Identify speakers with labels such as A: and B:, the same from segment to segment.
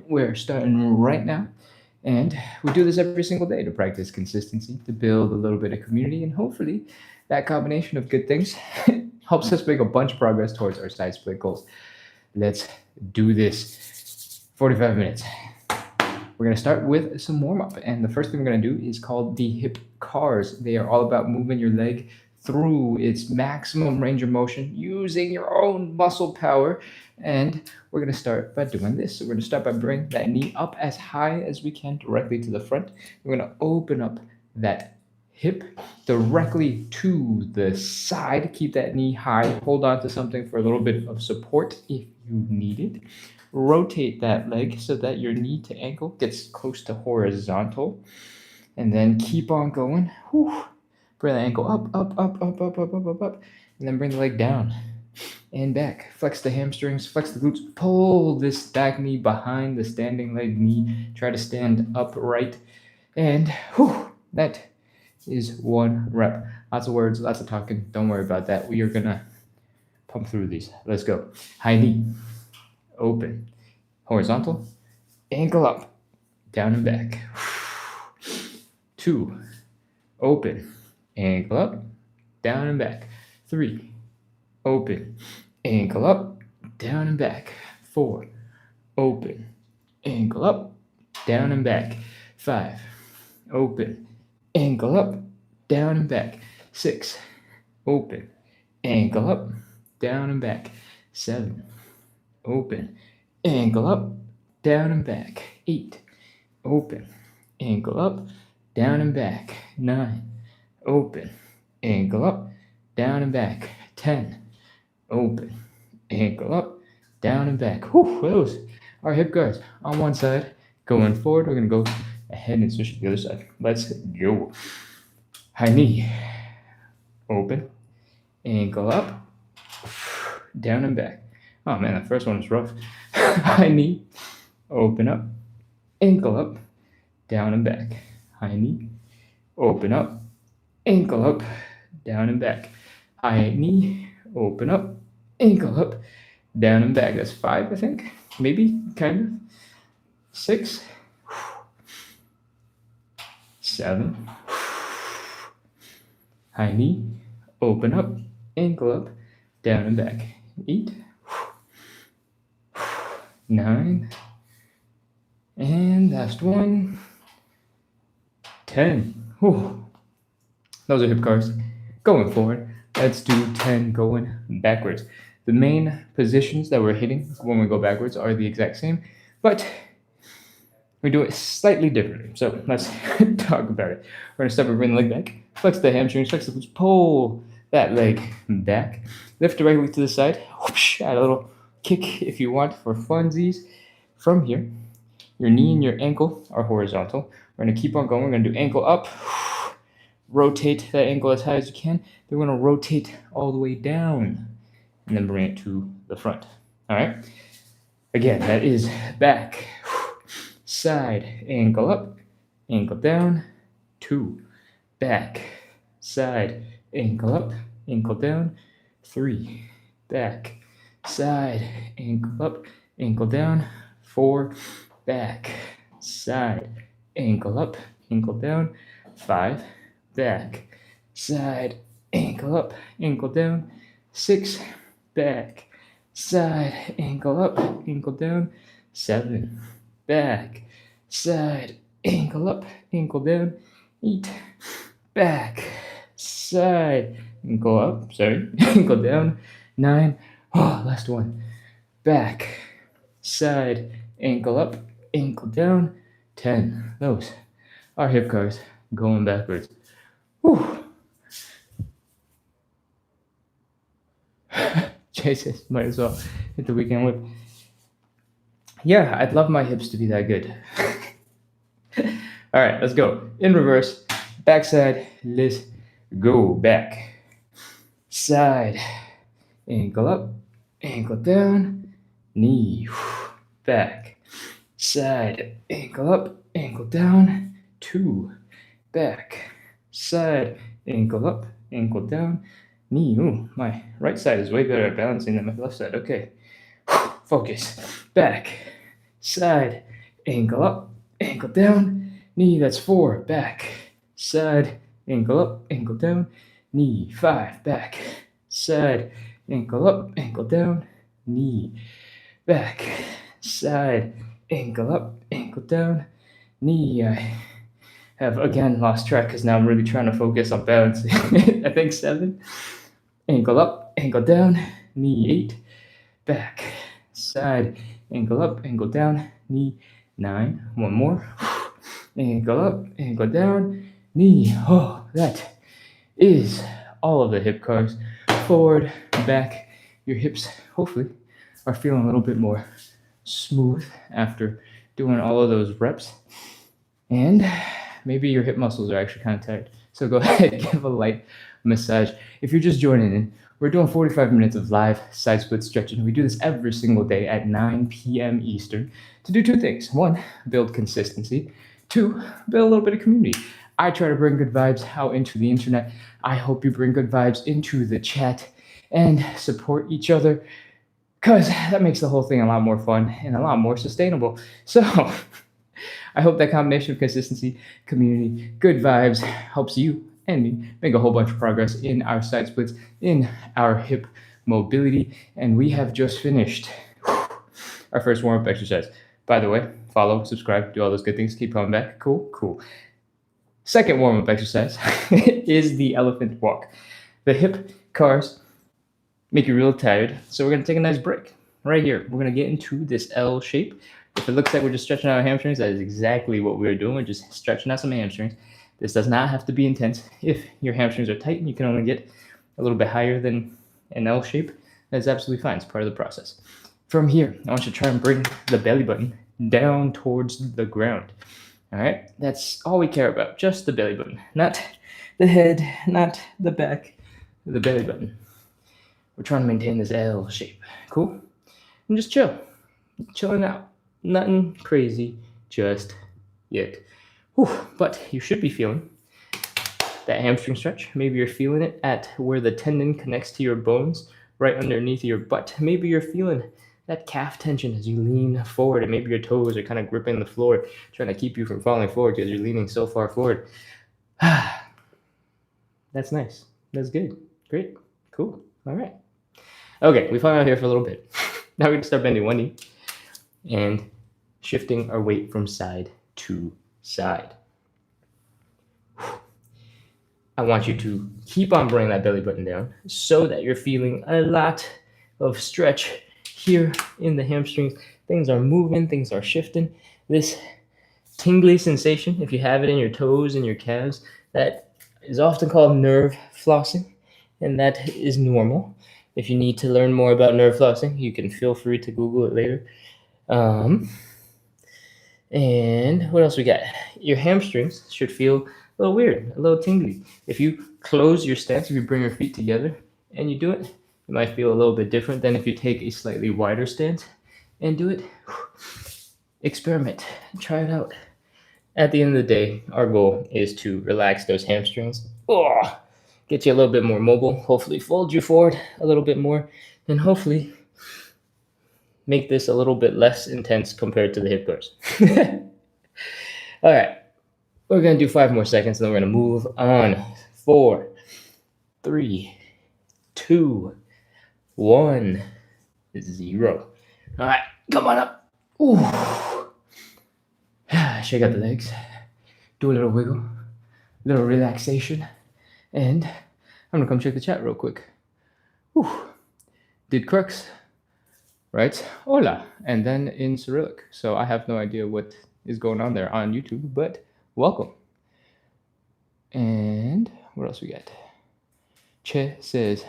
A: We're starting right now. And we do this every single day to practice consistency, to build a little bit of community, and hopefully that combination of good things helps us make a bunch of progress towards our side split goals. Let's do this. 45 minutes. We're going to start with some warm up. And the first thing we're going to do is called the hip cars. They are all about moving your leg through its maximum range of motion using your own muscle power. And we're going to start by doing this. So we're going to start by bringing that knee up as high as we can directly to the front. We're going to open up that hip directly to the side. Keep that knee high. Hold on to something for a little bit of support if you need it. Rotate that leg so that your knee to ankle gets close to horizontal. And then keep on going. Whew. Bring the ankle up, up. And then bring the leg down and back. Flex the hamstrings, flex the glutes. Pull this back knee behind the standing leg knee. Try to stand upright. And that is 1 rep. Lots of words, lots of talking. Don't worry about that. We are going to pump through these. Let's go. High knee. Open. Horizontal. Ankle up. Down and back. 2. Open. Ankle up. Down and back. 3. Open. Ankle up. Down and back. 4. Open. Ankle up. Down and back. 5. Open. Ankle up. Down and back. 6. Open. Ankle up. Down and back. 7. Open. Ankle up. Down and back. 8. Open. Ankle up. Down and back. 9. Open. Ankle up. Down and back. 10. Open. Ankle up. Down and back. Those are hip guards on one side. Going forward, we're going to go ahead and switch to the other side. Let's go. High knee. Open. Ankle up. Down and back. Oh man, that first one was rough. High knee. Open up. Ankle up. Down and back. High knee. Open up. Ankle up. Down and back. High knee. Open up. Ankle up. Down and back. That's 5, I think. Maybe. Kind of. 6. 7. High knee. Open up. Ankle up. Down and back. 8. 9. And last one. 10. Those are hip cars. Going forward, let's do 10 going backwards. The main positions that we're hitting when we go backwards are the exact same, but we do it slightly differently. So let's talk about it. We're going to start by bringing the leg back. Flex the hamstrings, flex the glutes, pull that leg back. Lift directly to the side. Add a little kick if you want for funsies. From here, your knee and your ankle are horizontal. We're going to keep on going. We're going to do ankle up. Rotate that ankle as high as you can. Then we're going to rotate all the way down and then bring it to the front. All right. Again, that is back, side, ankle up, ankle down, 2, back, side, ankle up, ankle down, 3, back, side, ankle up, ankle down, 4, back, side, ankle up, ankle down, 5, back, side, ankle up, ankle down, 6, back, side, ankle up, ankle down, 7, back, side, ankle up, ankle down, 8, back, side, ankle up, ankle down, 9, last one, back, side, ankle up, ankle down, 10. Those are hip cars going backwards. Jesus, might as well hit the weekend whip. Yeah, I'd love my hips to be that good. All right, let's go. In reverse, backside, let's go. Back, side, ankle up, ankle down, knee, back, side, ankle up, ankle down, 2, back, side, ankle up, ankle down, knee. My right side is way better at balancing than my left side. Okay, focus. Back, side, ankle up, ankle down, knee, that's 4, back, side, ankle up, ankle down, knee, 5, back, side, ankle up, ankle down, knee, back, side, ankle up, ankle down, knee. I have again lost track because now I'm really trying to focus on balancing. I think 7, ankle up, ankle down, knee, 8, back, side, ankle up, ankle down, knee, 9, one more, ankle up, ankle down, knee. Oh, that is all of the hip cars. Forward, back, your hips hopefully are feeling a little bit more smooth after doing all of those reps. And maybe your hip muscles are actually kind of tired. So go ahead, give a light massage. If you're just joining in, we're doing 45 minutes of live side split stretching. We do this every single day at 9 p.m. Eastern to do 2 things. 1, build consistency. 2, build a little bit of community. I try to bring good vibes out into the internet. I hope you bring good vibes into the chat and support each other, because that makes the whole thing a lot more fun and a lot more sustainable. So I hope that combination of consistency, community, good vibes helps you and me make a whole bunch of progress in our side splits, in our hip mobility. And we have just finished our first warm-up exercise. By the way, follow, subscribe, do all those good things. Keep coming back. Cool. Second warm-up exercise is the elephant walk. The hip cars make you real tired, so we're going to take a nice break right here. We're going to get into this L shape. If it looks like we're just stretching out our hamstrings, that is exactly what we're doing. We're just stretching out some hamstrings. This does not have to be intense. If your hamstrings are tight and you can only get a little bit higher than an L shape, that's absolutely fine. It's part of the process. From here, I want you to try and bring the belly button down towards the ground. All right, that's all we care about, just the belly button, not the head, not the back, the belly button. We're trying to maintain this L shape. Cool? And just chilling out. Nothing crazy just yet. Whew, but you should be feeling that hamstring stretch. Maybe you're feeling it at where the tendon connects to your bones, right underneath your butt. Maybe you're feeling that calf tension as you lean forward, and maybe your toes are kind of gripping the floor, trying to keep you from falling forward because you're leaning so far forward. That's nice. That's good. Great. Cool. All right. Okay, we hung out here for a little bit. Now we're going to start bending one knee and shifting our weight from side to side. I want you to keep on bringing that belly button down so that you're feeling a lot of stretch here in the hamstrings. Things are moving, things are shifting. This tingly sensation, if you have it in your toes and your calves, that is often called nerve flossing, and that is normal. If you need to learn more about nerve flossing, you can feel free to Google it later. And what else we got? Your hamstrings should feel a little weird, a little tingly. If you close your stance, if you bring your feet together and you do it, it might feel a little bit different than if you take a slightly wider stance and do it. Experiment, try it out. At the end of the day, our goal is to relax those hamstrings. Get you a little bit more mobile, hopefully fold you forward a little bit more, and hopefully make this a little bit less intense compared to the hip curls. All right, we're going to do 5 more seconds, and then we're going to move on. 4, 3, 2, 1, 0. All right, come on up. Ooh. Shake out the legs, do a little wiggle, a little relaxation, and I'm gonna come check the chat real quick. Did Crux writes hola, and then in Cyrillic. So I have no idea what is going on there on YouTube, but welcome. And what else we got? Che says,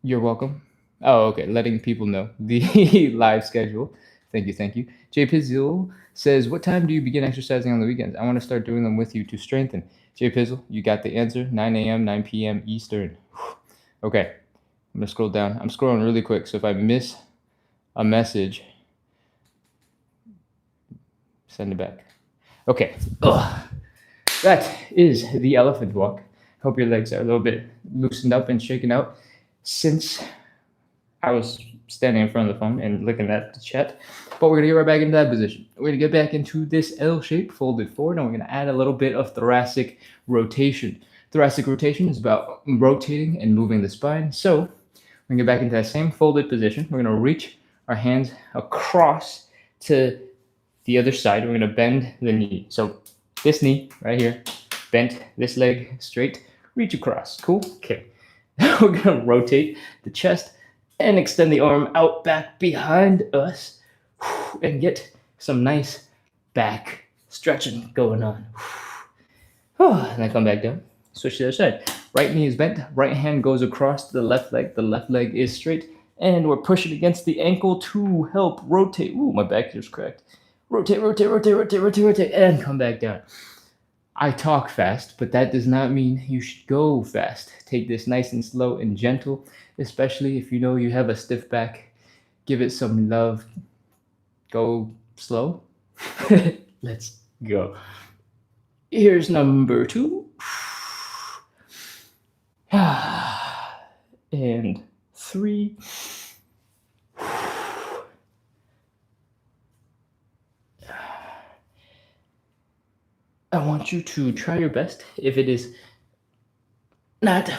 A: you're welcome. Oh, okay, letting people know the live schedule. Thank you. Jay Pizzle says, what time do you begin exercising on the weekends? I want to start doing them with you to strengthen. Jay Pizzle, you got the answer. 9 a.m., 9 p.m. Eastern. Okay, I'm going to scroll down. I'm scrolling really quick, so if I miss a message, send it back. Okay. That is the elephant walk. Hope your legs are a little bit loosened up and shaken out. Since I was standing in front of the phone and looking at the chat. But we're gonna get right back into that position. We're gonna get back into this L shape, folded forward, and we're gonna add a little bit of thoracic rotation. Thoracic rotation is about rotating and moving the spine. So we're gonna get back into that same folded position. We're gonna reach our hands across to the other side. We're gonna bend the knee. So this knee right here, bent, this leg straight, reach across. Cool? Okay. Now we're gonna rotate the chest and extend the arm out back behind us and get some nice back stretching going on. And then come back down, switch to the other side. Right knee is bent, right hand goes across to the left leg is straight, and we're pushing against the ankle to help rotate. Ooh, my back just cracked. Rotate, and come back down. I talk fast, but that does not mean you should go fast. Take this nice and slow and gentle, especially if you know you have a stiff back. Give it some love. Go slow. Let's go. Here's number 2. And 3. I want you to try your best. If it is not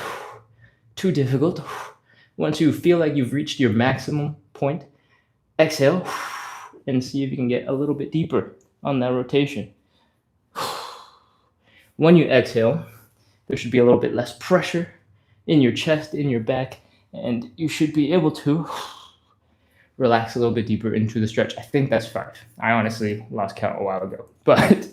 A: too difficult, once you feel like you've reached your maximum point, exhale and see if you can get a little bit deeper on that rotation. When you exhale, there should be a little bit less pressure in your chest, in your back, and you should be able to relax a little bit deeper into the stretch. I think that's 5. I honestly lost count a while ago, but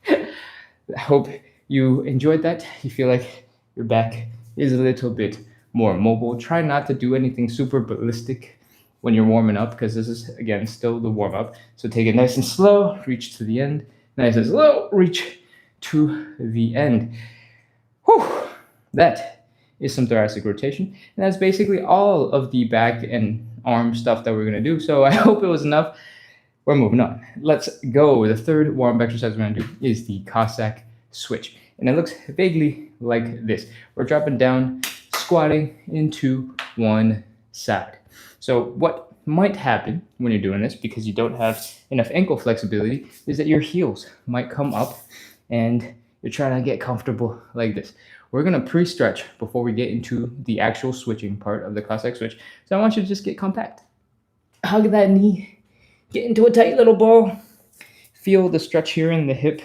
A: I hope you enjoyed that. You feel like your back is a little bit more mobile. Try not to do anything super ballistic when you're warming up, because this is, again, still the warm-up. So take it nice and slow, reach to the end. Nice and slow, reach to the end. Whew. That is some thoracic rotation. And that's basically all of the back and arm stuff that we're going to do. So I hope it was enough. We're moving on. Let's go. The third warm-up exercise we're going to do is the Cossack switch. And it looks vaguely like this. We're dropping down, squatting into one side. So what might happen when you're doing this, because you don't have enough ankle flexibility, is that your heels might come up and you're trying to get comfortable like this. We're going to pre-stretch before we get into the actual switching part of the Cossack switch. So I want you to just get compact. Hug that knee. Get into a tight little ball. Feel the stretch here in the hip.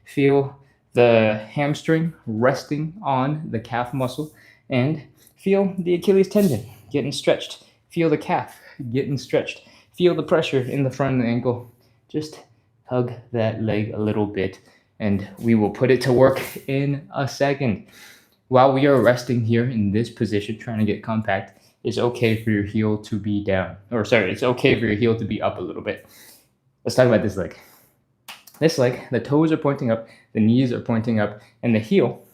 A: Feel the hamstring resting on the calf muscle. And feel the Achilles tendon getting stretched. Feel the calf getting stretched. Feel the pressure in the front of the ankle. Just hug that leg a little bit, and we will put it to work in a second. While we are resting here in this position, trying to get compact, it's okay for your heel to be down. It's okay for your heel to be up a little bit. Let's talk about this leg. This leg, the toes are pointing up, the knees are pointing up, and the heel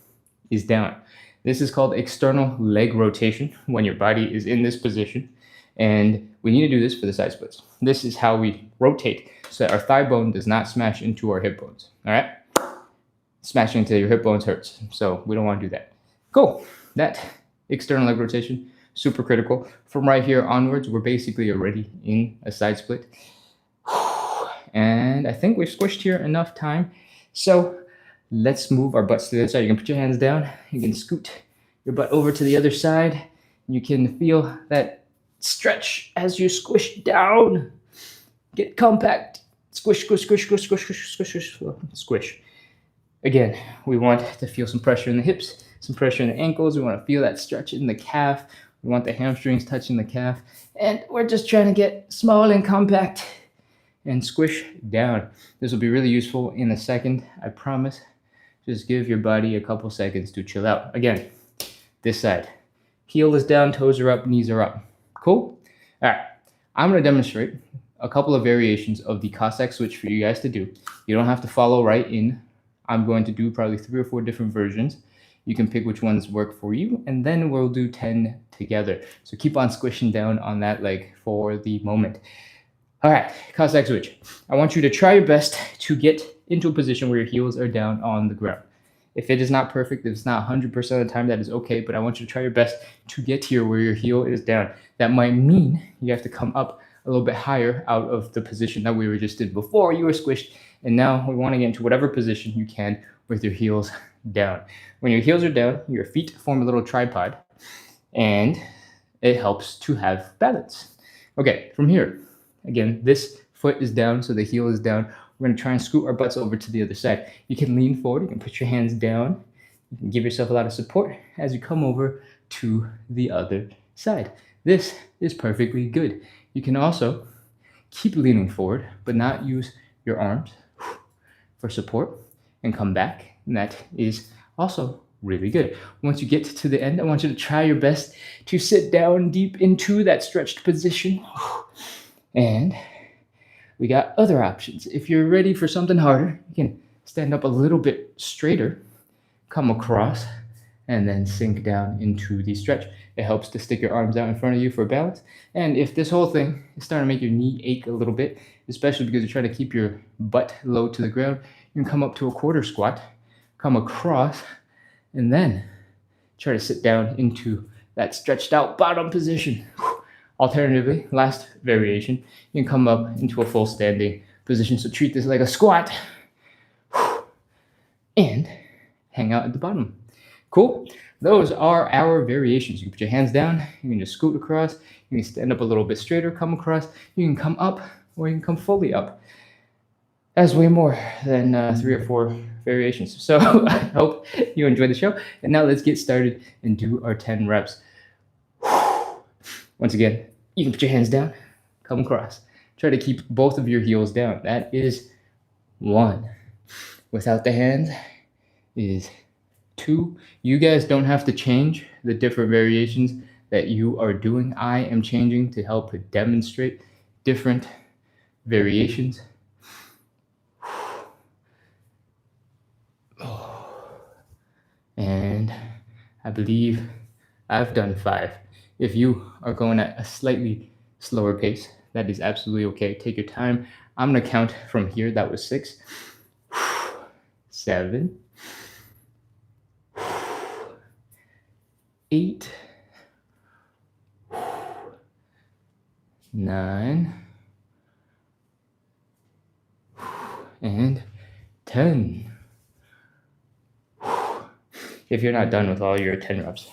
A: is down. This is called external leg rotation when your body is in this position. And we need to do this for the side splits. This is how we rotate so that our thigh bone does not smash into our hip bones. All right? Smashing into your hip bones hurts. So we don't want to do that. Cool. That external leg rotation, super critical. From right here onwards, we're basically already in a side split. And I think we've squished here enough time. So let's move our butts to the other side. You can put your hands down. You can scoot your butt over to the other side. You can feel that stretch as you squish down. Get compact. Squish, squish, squish, squish, squish, squish, squish, squish, squish. Again, we want to feel some pressure in the hips, some pressure in the ankles. We want to feel that stretch in the calf. We want the hamstrings touching the calf. And we're just trying to get small and compact and squish down. This will be really useful in a second, I promise. Just give your body a couple seconds to chill out. Again, this side. Heel is down, toes are up, knees are up. Cool? All right. I'm going to demonstrate a couple of variations of the Cossack switch for you guys to do. You don't have to follow right in. I'm going to do probably 3 or 4 different versions. You can pick which ones work for you, and then we'll do 10 together. So keep on squishing down on that leg for the moment. All right, Cossack switch. I want you to try your best to get into a position where your heels are down on the ground. If it is not perfect, if it's not 100% of the time, that is okay, but I want you to try your best to get here where your heel is down. That might mean you have to come up a little bit higher out of the position that we were just in before you were squished, and now we want to get into whatever position you can with your heels down. When your heels are down, your feet form a little tripod, and it helps to have balance. Okay, from here, again, this foot is down, so the heel is down. We're gonna try and scoot our butts over to the other side. You can lean forward, you can put your hands down, you can give yourself a lot of support as you come over to the other side. This is perfectly good. You can also keep leaning forward, but not use your arms for support, and come back, and that is also really good. Once you get to the end, I want you to try your best to sit down deep into that stretched position. And we got other options. If you're ready for something harder, you can stand up a little bit straighter, come across, and then sink down into the stretch. It helps to stick your arms out in front of you for balance. And if this whole thing is starting to make your knee ache a little bit, especially because you're trying to keep your butt low to the ground, you can come up to a quarter squat, come across, and then try to sit down into that stretched out bottom position. Alternatively, last variation, you can come up into a full standing position. So treat this like a squat and hang out at the bottom. Cool? Those are our variations. You can put your hands down, you can just scoot across, you can stand up a little bit straighter, come across, you can come up, or you can come fully up. That's way more than 3 or 4 variations. So I hope you enjoyed the show. And now let's get started and do our 10 reps. Once again, you can put your hands down, come across. Try to keep both of your heels down. That is 1. Without the hands is 2. You guys don't have to change the different variations that you are doing. I am changing to help demonstrate different variations. And I believe I've done 5. If you are going at a slightly slower pace, that is absolutely okay. Take your time. I'm going to count from here. That was 6, 7, 8, 9, and 10. If you're not done with all your 10 reps,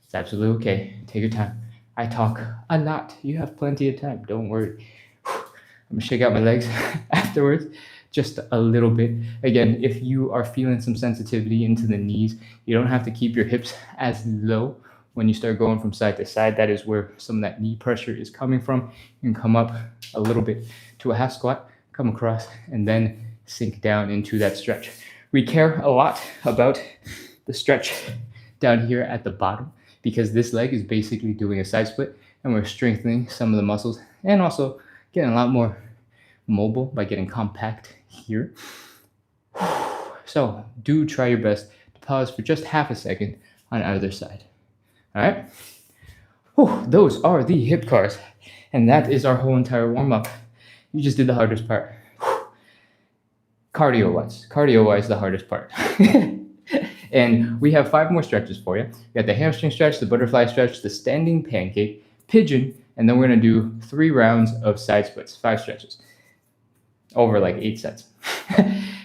A: it's absolutely okay. Take your time. I talk a lot. You have plenty of time. Don't worry. I'm going to shake out my legs afterwards just a little bit. Again, if you are feeling some sensitivity into the knees, you don't have to keep your hips as low when you start going from side to side. That is where some of that knee pressure is coming from. You can come up a little bit to a half squat, come across, and then sink down into that stretch. We care a lot about the stretch down here at the bottom because this leg is basically doing a side split, and we're strengthening some of the muscles and also getting a lot more mobile by getting compact here. So do try your best to pause for just half a second on either side. All right. Those are the hip cars, and that is our whole entire warm-up. You just did the hardest part. Cardio-wise, the hardest part. And we have 5 more stretches for you. We got the hamstring stretch, the butterfly stretch, the standing pancake, pigeon, and then we're going to do 3 rounds of side splits, 5 stretches over like 8 sets.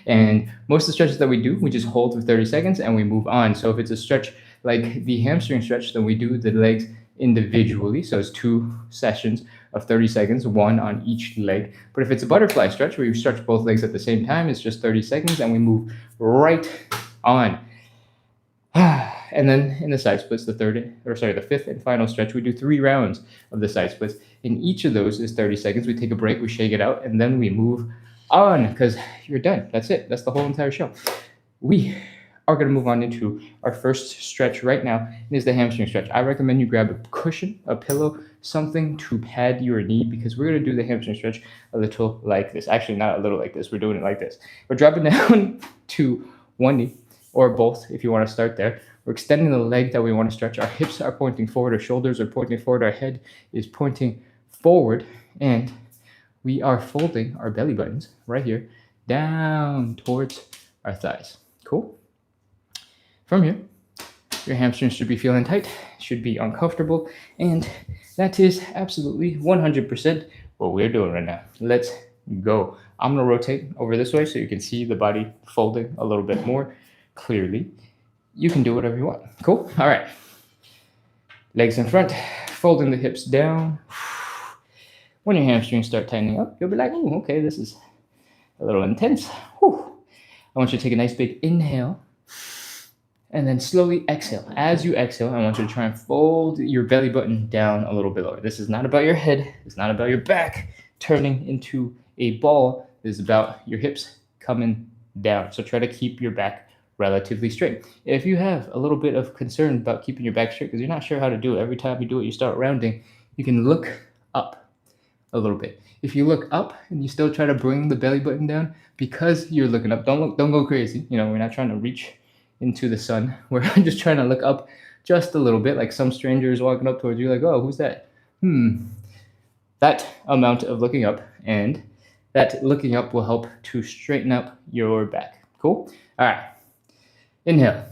A: And most of the stretches that we do, we just hold for 30 seconds and we move on. So if it's a stretch like the hamstring stretch, then we do the legs individually. So it's 2 sessions of 30 seconds, 1 on each leg. But if it's a butterfly stretch where you stretch both legs at the same time, it's just 30 seconds and we move right on. And then in the side splits, the 5th and final stretch, we do 3 rounds of the side splits. In each of those is 30 seconds. We take a break, we shake it out, and then we move on because you're done. That's it. That's the whole entire show. We are going to move on into our first stretch right now. It is the hamstring stretch. I recommend you grab a cushion, a pillow, something to pad your knee because we're going to do the hamstring stretch a little like this. Actually, not a little like this. We're doing it like this. We're dropping down to one knee or both if you want to start there. We're extending the leg that we want to stretch. Our hips are pointing forward. Our shoulders are pointing forward. Our head is pointing forward. And we are folding our belly buttons right here down towards our thighs. Cool? From here, your hamstrings should be feeling tight, should be uncomfortable, and that is absolutely 100% what we're doing right now. Let's go. I'm going to rotate over this way so you can see the body folding a little bit more clearly. You can do whatever you want. Cool? All right. Legs in front, folding the hips down. When your hamstrings start tightening up, you'll be like, oh, okay, this is a little intense. Whew. I want you to take a nice big inhale and then slowly exhale. As you exhale, I want you to try and fold your belly button down a little bit lower. This is not about your head. It's not about your back turning into a ball. This is about your hips coming down. So try to keep your back relatively straight. If you have a little bit of concern about keeping your back straight because you're not sure how to do it, every time you do it, you start rounding, you can look up a little bit. If you look up and you still try to bring the belly button down because you're looking up, don't go crazy. We're not trying to reach into the sun. We're just trying to look up just a little bit, like some stranger is walking up towards you, like, oh, who's that? That amount of looking up, and that looking up will help to straighten up your back. Cool? All right. Inhale.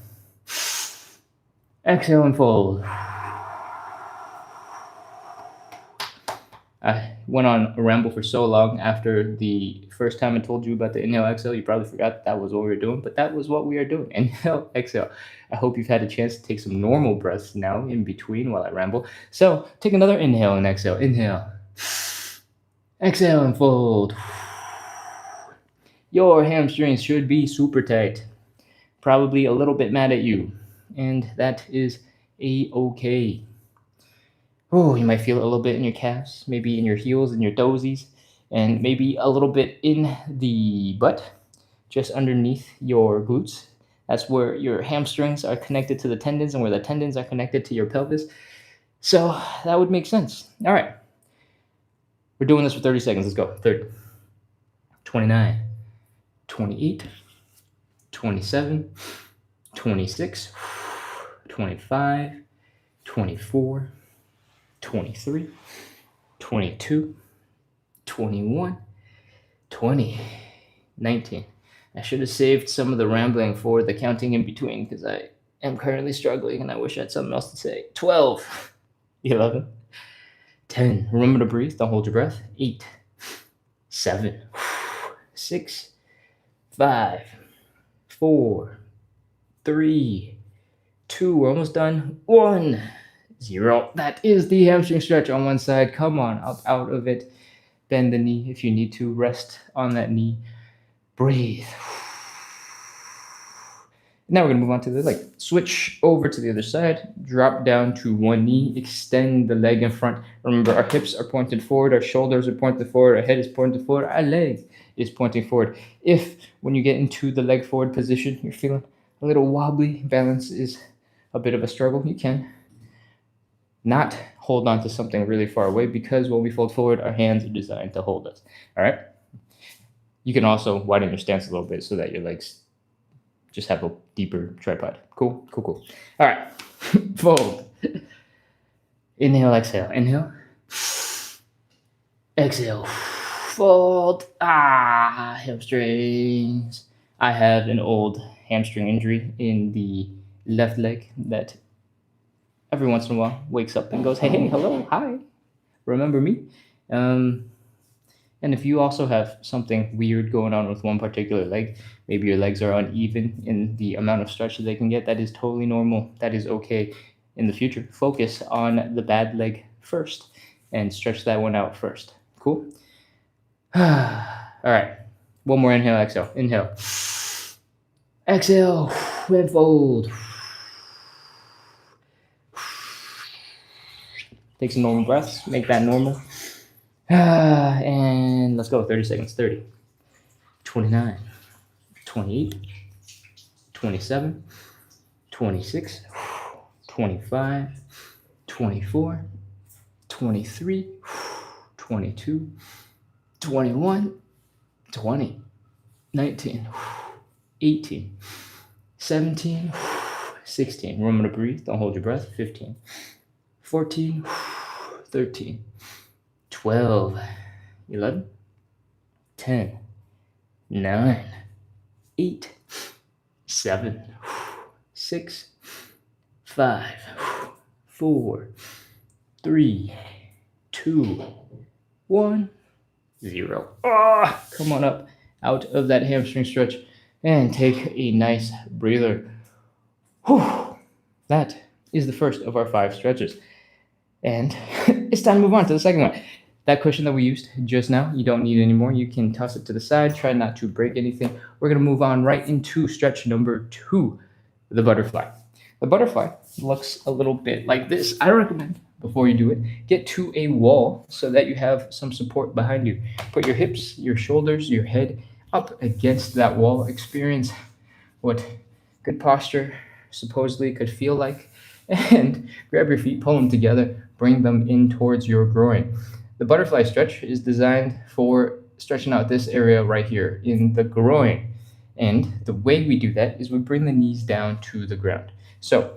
A: Exhale and fold. I went on a ramble for so long after the first time I told you about the inhale, exhale. You probably forgot that was what we were doing, but that was what we are doing. Inhale, exhale. I hope you've had a chance to take some normal breaths now in between while I ramble. So take another inhale and exhale. Inhale. Exhale and fold. Your hamstrings should be super tight. Probably a little bit mad at you. And that is a-okay. Oh, you might feel it a little bit in your calves, maybe in your heels and your toesies, and maybe a little bit in the butt, just underneath your glutes. That's where your hamstrings are connected to the tendons and where the tendons are connected to your pelvis. So that would make sense. All right. We're doing this for 30 seconds. Let's go. 30, 29, 28, 27, 26, 25, 24, 23, 22, 21, 20, 19. I should have saved some of the rambling for the counting in between because I am currently struggling and I wish I had something else to say. 12, 11, 10. Remember to breathe. Don't hold your breath. 8, 7, 6, 5, 4, 3, 2. We're almost done. 1. 0. That is the hamstring stretch on one side. Come on, up out of it. Bend the knee if you need to. Rest on that knee. Breathe. Now we're going to move on to the leg. Switch over to the other side. Drop down to one knee. Extend the leg in front. Remember, our hips are pointed forward. Our shoulders are pointed forward. Our head is pointed forward. Our leg is pointing forward. If, when you get into the leg forward position, you're feeling a little wobbly, balance is a bit of a struggle, you can not hold on to something really far away because when we fold forward, our hands are designed to hold us. All right. You can also widen your stance a little bit so that your legs just have a deeper tripod. Cool. All right. Fold. Inhale, exhale. Inhale. Exhale. Fold. Hamstrings. I have an old hamstring injury in the left leg that every once in a while wakes up and goes, hey, hello, hi, remember me? And if you also have something weird going on with one particular leg, maybe your legs are uneven in the amount of stretch that they can get, that is totally normal. That is okay. In the future, focus on the bad leg first and stretch that one out first. Cool? All right. One more inhale, exhale. Inhale. Exhale and fold. Take some normal breaths. Make that normal. And let's go. 30 seconds. 30, 29, 28, 27, 26, 25, 24, 23, 22, 21, 20, 19, 18, 17, 16. Remember to breathe. Don't hold your breath. 15, 14, 13, 12, 11, 10, 9, 8, 7, 6, 5, 4, 3, 2, 1, 0. Come on up out of that hamstring stretch and take a nice breather. Whew. That is the first of our 5 stretches. And it's time to move on to the second one. That cushion that we used just now, you don't need anymore. You can toss it to the side. Try not to break anything. We're going to move on right into stretch number 2, the butterfly. The butterfly looks a little bit like this. I recommend, before you do it, get to a wall so that you have some support behind you. Put your hips, your shoulders, your head up against that wall. Experience what good posture supposedly could feel like. And grab your feet, pull them together, bring them in towards your groin. The butterfly stretch is designed for stretching out this area right here in the groin. And the way we do that is we bring the knees down to the ground. So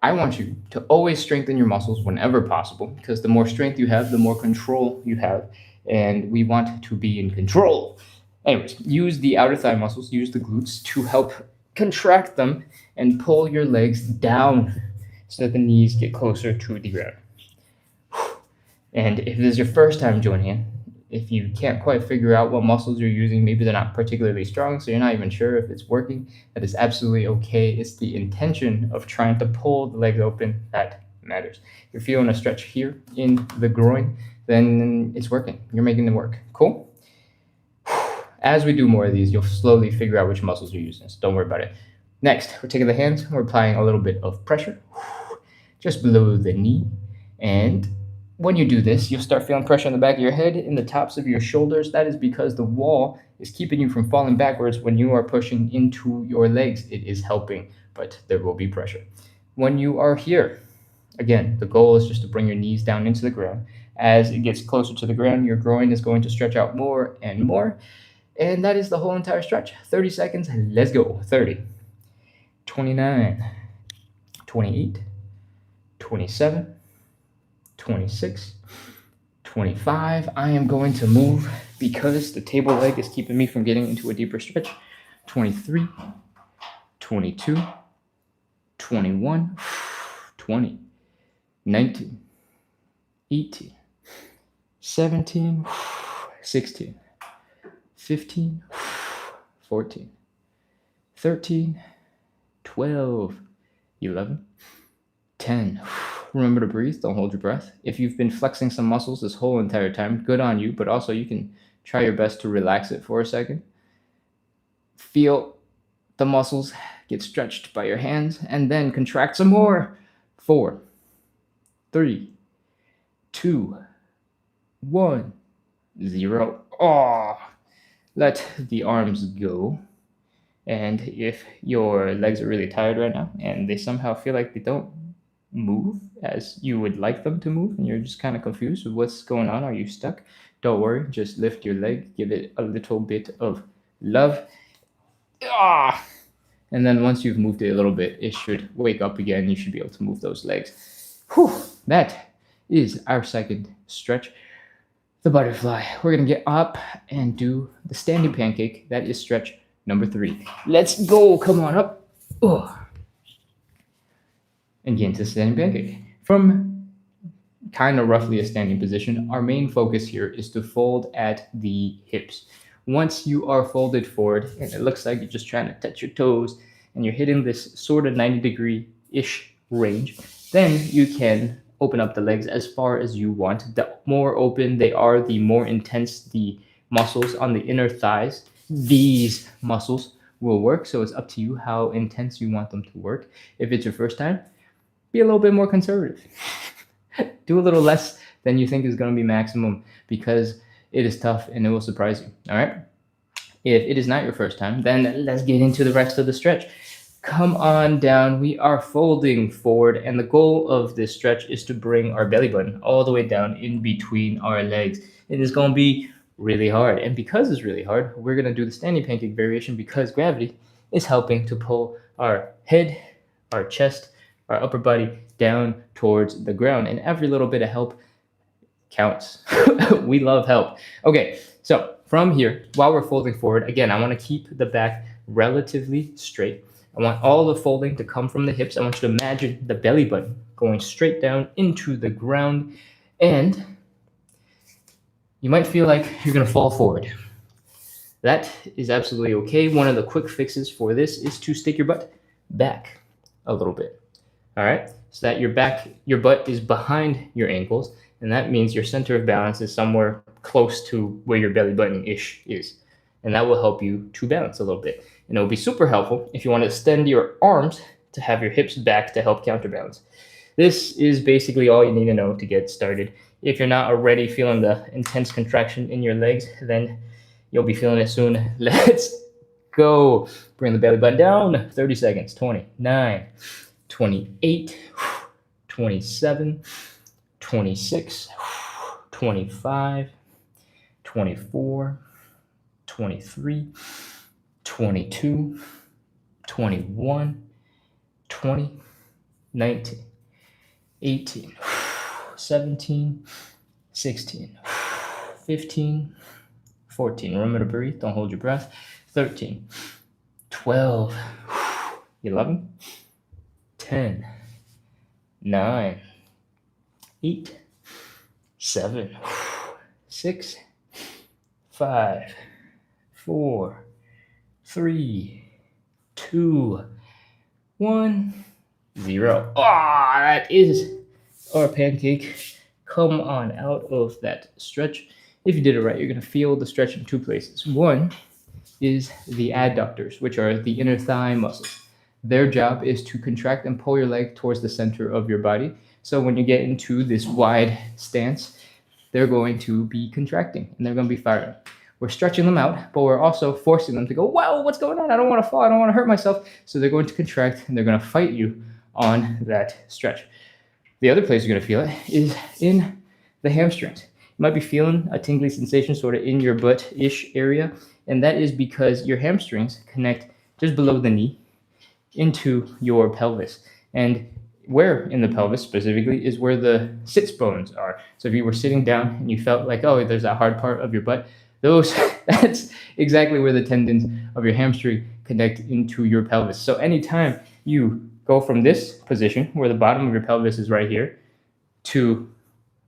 A: I want you to always strengthen your muscles whenever possible, because the more strength you have, the more control you have. And we want to be in control. Anyways, use the outer thigh muscles, use the glutes to help contract them and pull your legs down so that the knees get closer to the ground. And if this is your first time joining in, if you can't quite figure out what muscles you're using, maybe they're not particularly strong, so you're not even sure if it's working, that is absolutely okay. It's the intention of trying to pull the legs open that matters. If you're feeling a stretch here in the groin, then it's working. You're making it work. Cool? As we do more of these, you'll slowly figure out which muscles you're using, so don't worry about it. Next, we're taking the hands, we're applying a little bit of pressure just below the knee. And when you do this, you'll start feeling pressure on the back of your head, in the tops of your shoulders. That is because the wall is keeping you from falling backwards when you are pushing into your legs. It is helping, but there will be pressure. When you are here, again, the goal is just to bring your knees down into the ground. As it gets closer to the ground, your groin is going to stretch out more and more. And that is the whole entire stretch. 30 seconds, let's go. 30, 29, 28, 27, 26, 25. I am going to move because the table leg is keeping me from getting into a deeper stretch. 23, 22, 21, 20, 19, 18, 17, 16, 15, 14, 13, 12, 11, 10. Remember to breathe. Don't hold your breath. If you've been flexing some muscles this whole entire time, good on you, but also you can try your best to relax it for a second. Feel the muscles get stretched by your hands and then contract some more. 4, 3, 2, 1, 0. Let the arms go. And if your legs are really tired right now and they somehow feel like they don't move as you would like them to move, and you're just kind of confused with what's going on, are you stuck? Don't worry, just lift your leg, give it a little bit of love. And then once you've moved it a little bit, it should wake up again. You should be able to move those legs. That is our second stretch, the butterfly. We're gonna get up and do the standing pancake. That is stretch number 3. Let's go. Come on up. And get into standing pancake. From kind of roughly a standing position, our main focus here is to fold at the hips. Once you are folded forward, and it looks like you're just trying to touch your toes, and you're hitting this sort of 90-degree-ish range, then you can open up the legs as far as you want. The more open they are, the more intense the muscles on the inner thighs, these muscles, will work. So it's up to you how intense you want them to work. If it's your first time, be a little bit more conservative. Do a little less than you think is going to be maximum, because it is tough and it will surprise you. All right. If it is not your first time, then let's get into the rest of the stretch. Come on down. We are folding forward, and the goal of this stretch is to bring our belly button all the way down in between our legs. It is going to be really hard. And because it's really hard, we're going to do the standing pancake variation, because gravity is helping to pull our head, our chest, our upper body down towards the ground. And every little bit of help counts. We love help. Okay, so from here, while we're folding forward, again, I want to keep the back relatively straight. I want all the folding to come from the hips. I want you to imagine the belly button going straight down into the ground, and you might feel like you're going to fall forward. That is absolutely okay. One of the quick fixes for this is to stick your butt back a little bit. All right, so that your butt is behind your ankles, and that means your center of balance is somewhere close to where your belly button-ish is. And that will help you to balance a little bit. And it will be super helpful if you want to extend your arms to have your hips back to help counterbalance. This is basically all you need to know to get started. If you're not already feeling the intense contraction in your legs, then you'll be feeling it soon. Let's go. Bring the belly button down. 30 seconds. 29, 28, 27, 26, 25, 24, 23, 22, 21, 20, 19, 18, 17, 16, 15, 14. Remember to breathe. Don't hold your breath. 13, 12, 11, 10, 9, 8, 7, 6, 5, 4, 3, 2, 1, 0. Ah, that is our pancake. Come on out of that stretch. If you did it right, you're going to feel the stretch in two places. One is the adductors, which are the inner thigh muscles. Their job is to contract and pull your leg towards the center of your body. So when you get into this wide stance, they're going to be contracting and they're going to be firing. We're stretching them out, but we're also forcing them to go, wow, what's going on? I don't want to fall. I don't want to hurt myself. So they're going to contract and they're going to fight you on that stretch. The other place you're going to feel it is in the hamstrings. You might be feeling a tingly sensation sort of in your butt-ish area, and that is because your hamstrings connect just below the knee into your pelvis. And where in the pelvis specifically is where the sits bones are. So if you were sitting down and you felt like, oh, there's that hard part of your butt, that's exactly where the tendons of your hamstring connect into your pelvis. So anytime you go from this position where the bottom of your pelvis is right here to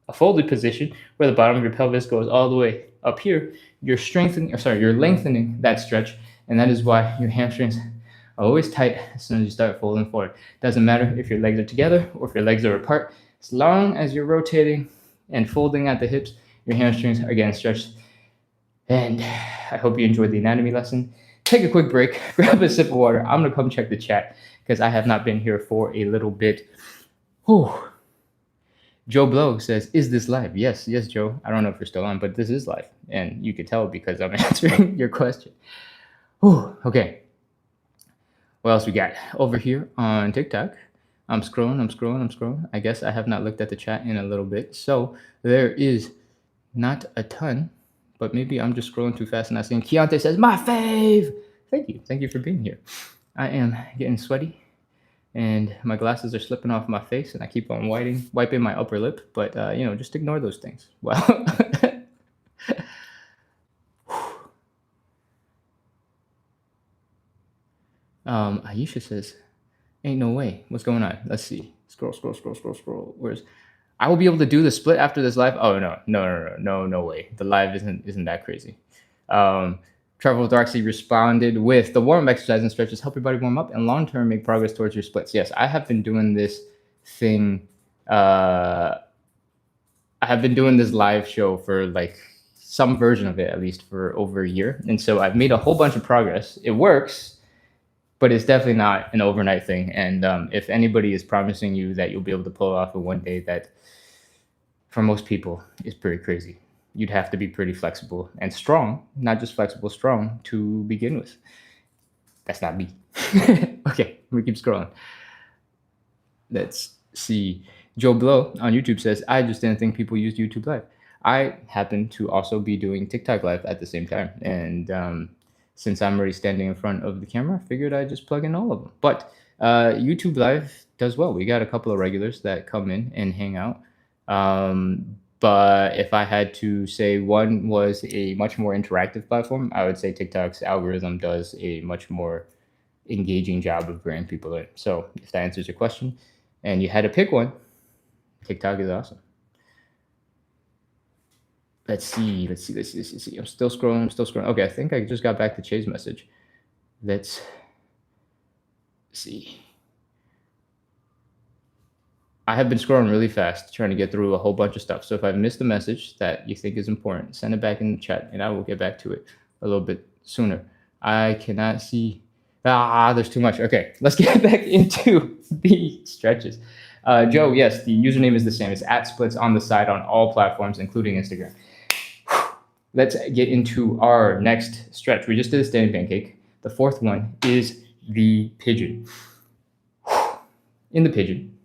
A: a folded position where the bottom of your pelvis goes all the way up here, you're lengthening that stretch, and that is why your hamstrings are always tight as soon as you start folding forward. Doesn't matter if your legs are together or if your legs are apart, as long as you're rotating and folding at the hips, your hamstrings are getting stretched. And I hope you enjoyed the anatomy lesson. Take a quick break, grab a sip of water. I'm gonna come check the chat because I have not been here for a little bit. Whew. Joe Blow says, is this live? Yes, Joe. I don't know if you're still on, but this is live. And you could tell because I'm answering your question. Whew. Okay. What else we got? Over here on TikTok, I'm scrolling. I guess I have not looked at the chat in a little bit. So there is not a ton, but maybe I'm just scrolling too fast and not seeing. Keontae says, my fave. Thank you for being here. I am getting sweaty and my glasses are slipping off my face and I keep on wiping my upper lip, but just ignore those things. Well, Aisha says, ain't no way. What's going on? Let's see. Scroll. Where's I will be able to do the split after this live? Oh, no way. The live isn't that crazy. Travel with Darksy responded with, the warm-up exercise and stretches help your body warm up and long-term make progress towards your splits. Yes, I have been doing this thing. I have been doing this live show for like some version of it, at least for over a year. And so I've made a whole bunch of progress. It works, but it's definitely not an overnight thing. And if anybody is promising you that you'll be able to pull it off in one day, that for most people is pretty crazy. You'd have to be pretty flexible and strong, not just flexible, strong to begin with. That's not me. Okay, we keep scrolling. Let's see. Joe Blow on YouTube says, I just didn't think people used YouTube Live. I happen to also be doing TikTok Live at the same time. And since I'm already standing in front of the camera, I figured I'd just plug in all of them. But YouTube Live does well. We got a couple of regulars that come in and hang out. But if I had to say one was a much more interactive platform, I would say TikTok's algorithm does a much more engaging job of bringing people in. So if that answers your question and you had to pick one, TikTok is awesome. Let's see. I'm still scrolling. Okay, I think I just got back to Che's message. Let's see. I have been scrolling really fast, trying to get through a whole bunch of stuff. So if I've missed a message that you think is important, send it back in the chat, and I will get back to it a little bit sooner. I cannot see. There's too much. Okay, let's get back into the stretches. Joe, yes, the username is the same. It's @splits on the side on all platforms, including Instagram. Let's get into our next stretch. We just did a standing pancake. The fourth one is the pigeon. In the pigeon,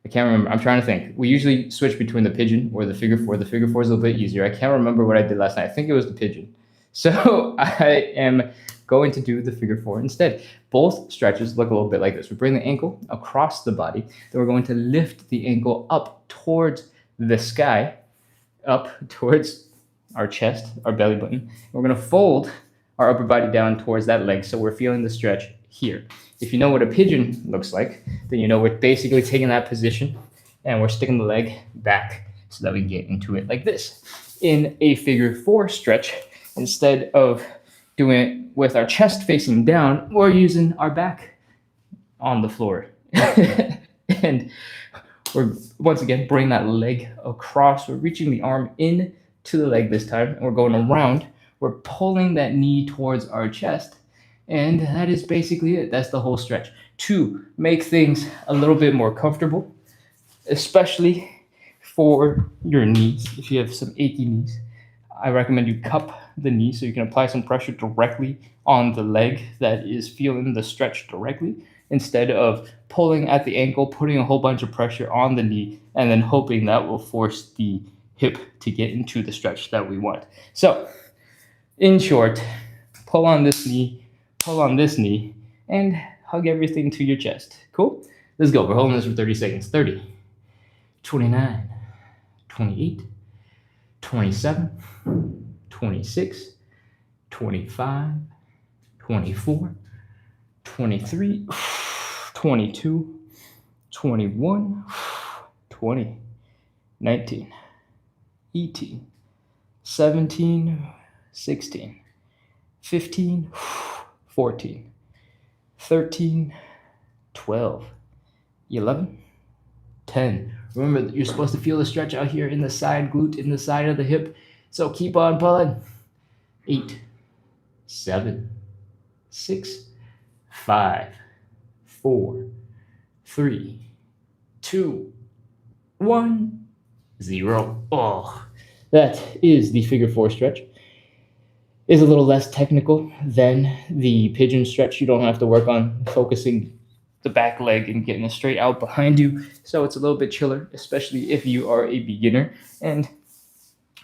A: I can't remember. I'm trying to think. We usually switch between the pigeon or the figure four. The figure four is a little bit easier. I can't remember what I did last night. I think it was the pigeon. So I am going to do the figure four instead. Both stretches look a little bit like this. We bring the ankle across the body. Then we're going to lift the ankle up towards the sky, up towards our chest, our belly button. We're going to fold our upper body down towards that leg. So we're feeling the stretch here. If you know what a pigeon looks like, then you know we're basically taking that position and we're sticking the leg back so that we get into it like this. In a figure four stretch, instead of doing it with our chest facing down, we're using our back on the floor. And we're once again bring that leg across. We're reaching the arm in to the leg this time, and we're going around. We're pulling that knee towards our chest. And that is basically it. That's the whole stretch. To make things a little bit more comfortable, especially for your knees. If you have some achy knees, I recommend you cup the knee so you can apply some pressure directly on the leg that is feeling the stretch directly, instead of pulling at the ankle, putting a whole bunch of pressure on the knee, and then hoping that will force the hip to get into the stretch that we want. So, in short, pull on this knee, pull on this knee, and hug everything to your chest. Cool? Let's go. We're holding this for 30 seconds. 30, 29, 28, 27, 26, 25, 24, 23, 22, 21, 20, 19, 18, 17, 16, 15, 14, 13, 12, 11, 10. Remember that you're supposed to feel the stretch out here in the side glute, in the side of the hip. So keep on pulling. 8, 7, 6, 5, 4, 3, 2, 1, 0. Oh, that is the figure four stretch. Is a little less technical than the pigeon stretch. You don't have to work on focusing the back leg and getting it straight out behind you. So it's a little bit chiller, especially if you are a beginner. And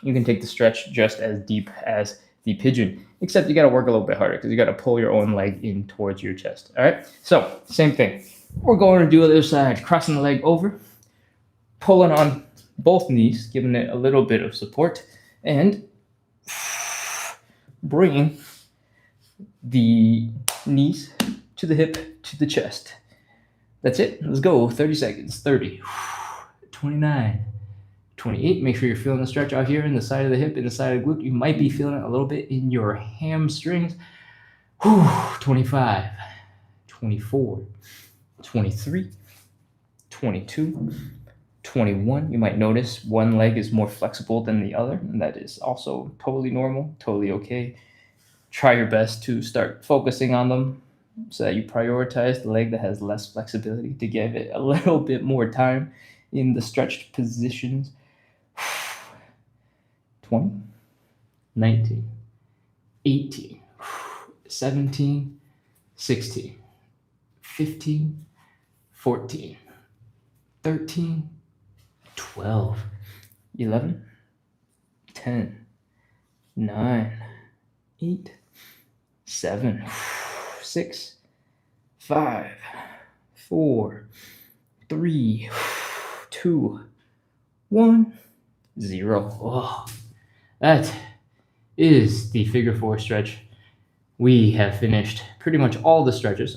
A: you can take the stretch just as deep as the pigeon, except you got to work a little bit harder because you got to pull your own leg in towards your chest. All right. So same thing. We're going to do the other side, crossing the leg over, pulling on both knees, giving it a little bit of support, and bringing the knees to the hip to the chest. That's it. Let's go. 30 seconds. 30, 29, 28. Make sure you're feeling the stretch out here in the side of the hip, in the side of the glute. You might be feeling it a little bit in your hamstrings. 25, 24, 23, 22, 21. You might notice one leg is more flexible than the other, and that is also totally normal, totally okay. Try your best to start focusing on them so that you prioritize the leg that has less flexibility to give it a little bit more time in the stretched positions. 20, 19, 18, 17, 16, 15, 14, 13, 12, 11, 10, 9, 8, 7, 6, 5, 4, 3, 2, 1, 0. Oh, that is the figure four stretch. we have finished pretty much all the stretches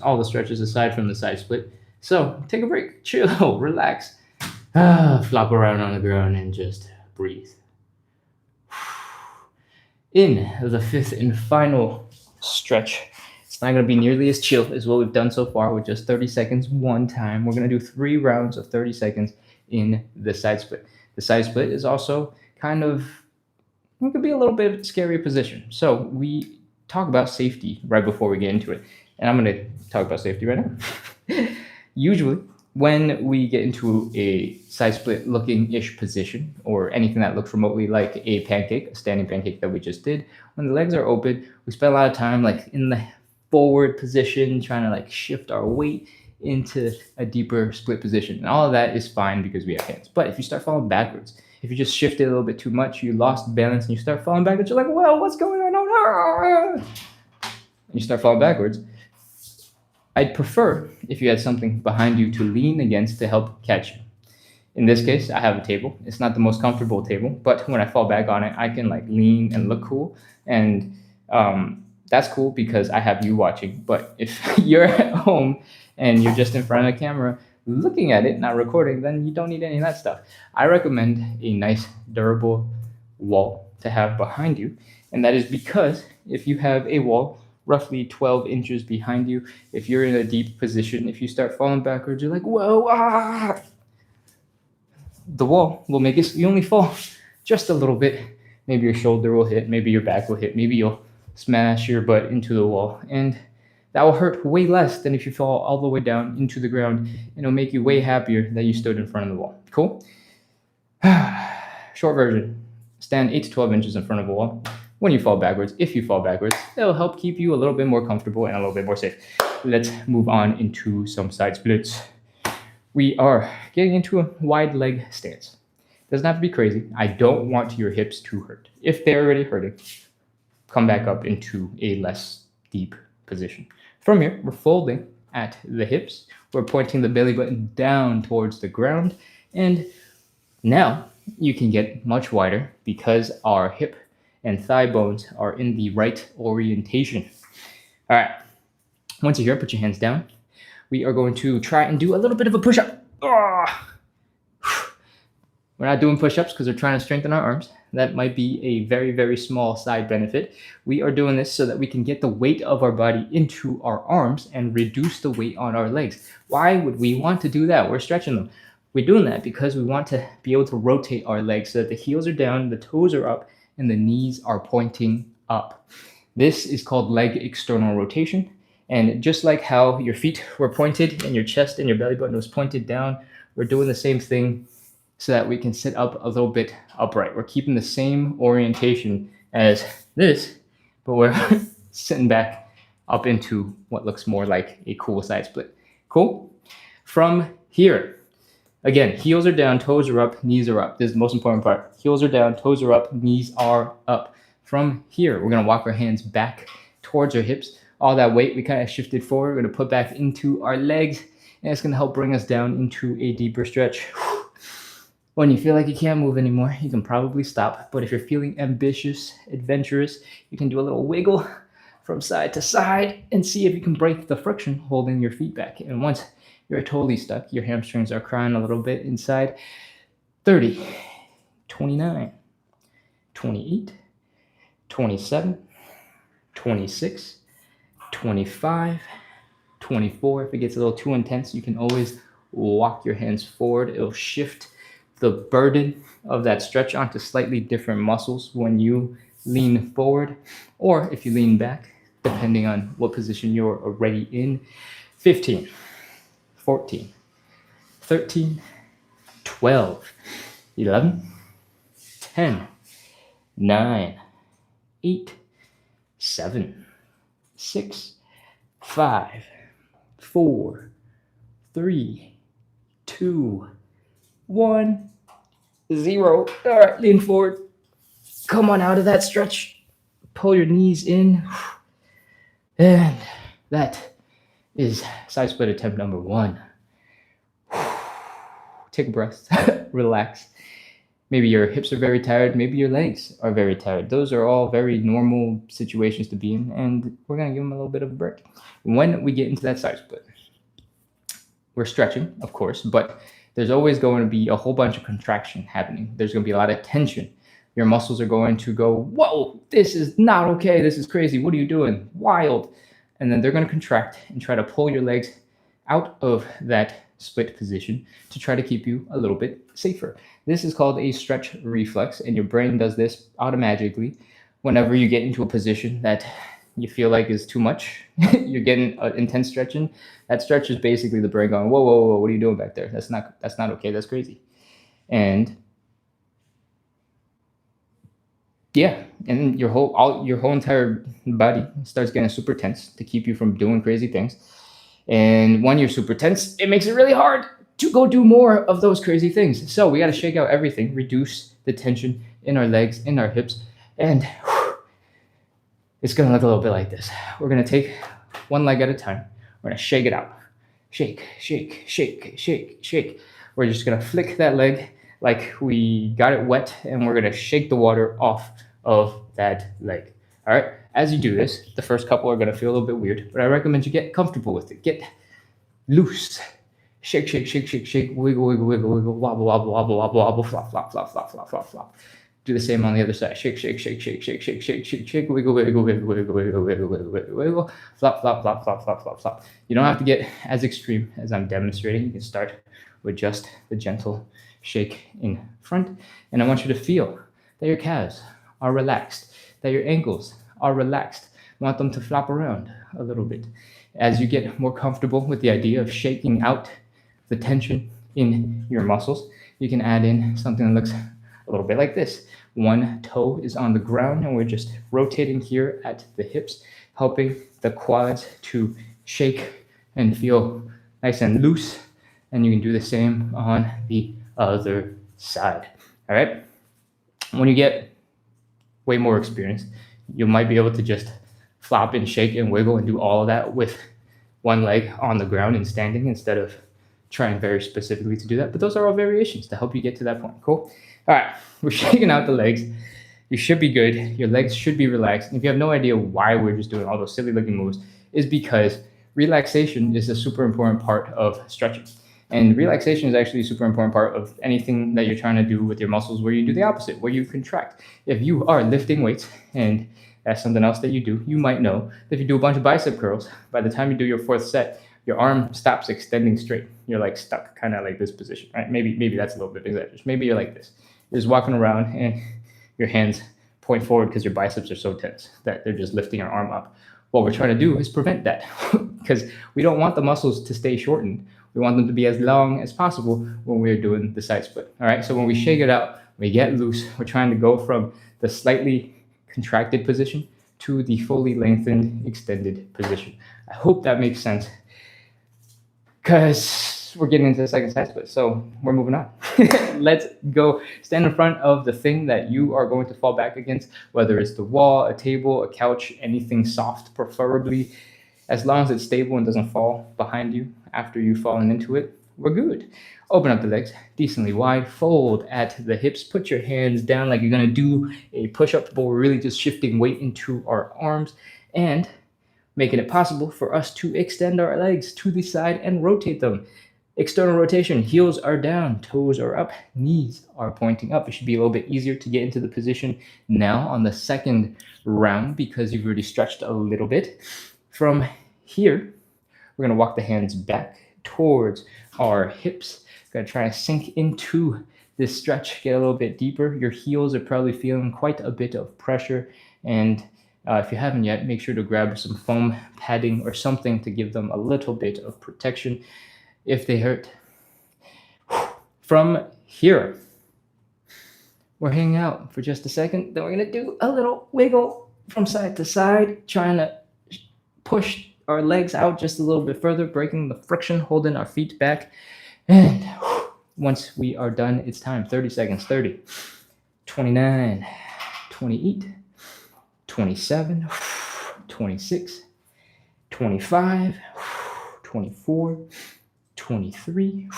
A: aside from the side split. So take a break, chill, relax, flop around on the ground and just breathe. In the fifth and final stretch, it's not going to be nearly as chill as what we've done so far with just 30 seconds one time. We're going to do 3 rounds of 30 seconds in the side split. The side split is also kind of, it could be a little bit scary position. So we talk about safety right before we get into it. And I'm going to talk about safety right now. Usually, when we get into a side split looking-ish position, or anything that looks remotely like a pancake, a standing pancake that we just did, when the legs are open, we spend a lot of time like in the forward position, trying to like shift our weight into a deeper split position. And all of that is fine because we have hands. But if you start falling backwards, if you just shifted a little bit too much, you lost balance and you start falling backwards, you're like, well, what's going on? And you start falling backwards. I'd prefer if you had something behind you to lean against to help catch you. In this case, I have a table. It's not the most comfortable table, but when I fall back on it, I can like lean and look cool. And that's cool because I have you watching. But if you're at home and you're just in front of the camera looking at it, not recording, then you don't need any of that stuff. I recommend a nice durable wall to have behind you. And that is because if you have a wall roughly 12 inches behind you, if you're in a deep position, if you start falling backwards, you're like, whoa, ah! The wall will make it, you only fall just a little bit. Maybe your shoulder will hit, maybe your back will hit, maybe you'll smash your butt into the wall. And that will hurt way less than if you fall all the way down into the ground. And it'll make you way happier that you stood in front of the wall. Cool? Short version, stand 8 to 12 inches in front of a wall. When you fall backwards, if you fall backwards, it'll help keep you a little bit more comfortable and a little bit more safe. Let's move on into some side splits. We are getting into a wide leg stance. Doesn't have to be crazy. I don't want your hips to hurt. If they're already hurting, come back up into a less deep position. From here, we're folding at the hips. We're pointing the belly button down towards the ground. And now you can get much wider because our hip and thigh bones are in the right orientation. All right, once you're here, put your hands down. We are going to try and do a little bit of a push-up. We're not doing push-ups because we're trying to strengthen our arms. That might be a very, very small side benefit. We are doing this so that we can get the weight of our body into our arms and reduce the weight on our legs. Why would we want to do that? We're stretching them. We're doing that because we want to be able to rotate our legs so that the heels are down, the toes are up, and the knees are pointing up. This is called leg external rotation. And just like how your feet were pointed and your chest and your belly button was pointed down, we're doing the same thing so that we can sit up a little bit upright. We're keeping the same orientation as this, but we're sitting back up into what looks more like a cool side split. Cool? From here, again, heels are down, toes are up, knees are up. This is the most important part. Heels are down, toes are up, knees are up. From here, we're gonna walk our hands back towards our hips. All that weight we kind of shifted forward, we're gonna put back into our legs, and it's gonna help bring us down into a deeper stretch. When you feel like you can't move anymore, you can probably stop. But if you're feeling ambitious, adventurous, you can do a little wiggle from side to side and see if you can break the friction holding your feet back. And once you're totally stuck, your hamstrings are crying a little bit inside. 30, 29, 28, 27, 26, 25, 24. If it gets a little too intense, you can always walk your hands forward. It'll shift the burden of that stretch onto slightly different muscles when you lean forward, or if you lean back, depending on what position you're already in. 15, 14, 13, 12, 11, 10, 9, 8, 7, 6, 5, 4, 3, 2, 1, 0. All right, lean forward. Come on out of that stretch. Pull your knees in. And that is side split attempt number 1. Take a breath. Relax. Maybe your hips are very tired. Maybe your legs are very tired. Those are all very normal situations to be in, and we're going to give them a little bit of a break. When we get into that side split, we're stretching, of course, but there's always going to be a whole bunch of contraction happening. There's going to be a lot of tension. Your muscles are going to go, whoa, this is not okay. This is crazy. What are you doing? Wild. And then they're going to contract and try to pull your legs out of that split position to try to keep you a little bit safer. This is called a stretch reflex, and your brain does this automatically whenever you get into a position that you feel like is too much. You're getting intense stretching. That stretch is basically the brain going, whoa, whoa, whoa, what are you doing back there? That's not okay. That's crazy. And yeah, and your whole entire body starts getting super tense to keep you from doing crazy things. And when you're super tense, it makes it really hard to go do more of those crazy things. So we got to shake out everything, reduce the tension in our legs, in our hips, and it's going to look a little bit like this. We're going to take one leg at a time. We're going to shake it out. Shake, shake, shake, shake, shake. We're just going to flick that leg like we got it wet, and we're going to shake the water off of that leg. All right. As you do this, the first couple are going to feel a little bit weird, but I recommend you get comfortable with it. Get loose. Shake, shake, shake, shake, shake. Wiggle, wiggle, wiggle, wiggle. Wobble, wobble, wobble, wobble, wobble. Flop, flop, flop, flop, flop, flop, flop. Do the same on the other side. Shake, shake, shake, shake, shake, shake, shake, shake, shake. Wiggle, wiggle, wiggle, wiggle, wiggle, wiggle, wiggle, wiggle, wiggle. Flop, flop, flop, flop, flop, flop, flop. You don't have to get as extreme as I'm demonstrating. You can start with just the gentle shake in front. And I want you to feel that your calves are relaxed, that your ankles are relaxed. I want them to flop around a little bit. As you get more comfortable with the idea of shaking out the tension in your muscles, you can add in something that looks a little bit like this. One toe is on the ground, and we're just rotating here at the hips, helping the quads to shake and feel nice and loose. And you can do the same on the other side. All right. When you get way more experience, you might be able to just flop and shake and wiggle and do all of that with one leg on the ground and standing instead of trying very specifically to do that. But those are all variations to help you get to that point. Cool. All right. We're shaking out the legs. You should be good. Your legs should be relaxed. And if you have no idea why we're just doing all those silly looking moves, is because relaxation is a super important part of stretching. And relaxation is actually a super important part of anything that you're trying to do with your muscles, where you do the opposite, where you contract. If you are lifting weights, and that's something else that you do, you might know that if you do a bunch of bicep curls, by the time you do your fourth set, your arm stops extending straight. You're like stuck, kind of like this position, right? Maybe that's a little bit exaggerated. Maybe you're like this. You're just walking around and your hands point forward because your biceps are so tense that they're just lifting your arm up. What we're trying to do is prevent that because we don't want the muscles to stay shortened. We want them to be as long as possible when we're doing the side split. All right. So when we shake it out, we get loose. We're trying to go from the slightly contracted position to the fully lengthened, extended position. I hope that makes sense because we're getting into the second side split. So we're moving on. Let's go stand in front of the thing that you are going to fall back against, whether it's the wall, a table, a couch, anything soft, preferably. As long as it's stable and doesn't fall behind you after you've fallen into it, we're good. Open up the legs decently wide, fold at the hips, put your hands down like you're gonna do a push-up, but we're really just shifting weight into our arms and making it possible for us to extend our legs to the side and rotate them. External rotation, heels are down, toes are up, knees are pointing up. It should be a little bit easier to get into the position now on the second round because you've already stretched a little bit. From here, we're going to walk the hands back towards our hips. Going to try to sink into this stretch, get a little bit deeper. Your heels are probably feeling quite a bit of pressure. And if you haven't yet, make sure to grab some foam padding or something to give them a little bit of protection if they hurt. From here, we're hanging out for just a second. Then we're going to do a little wiggle from side to side, trying to push our legs out just a little bit further, breaking the friction, holding our feet back. And once we are done, it's time. 30 seconds. 30, 29, 28, 27, 26, 25, 24, 23,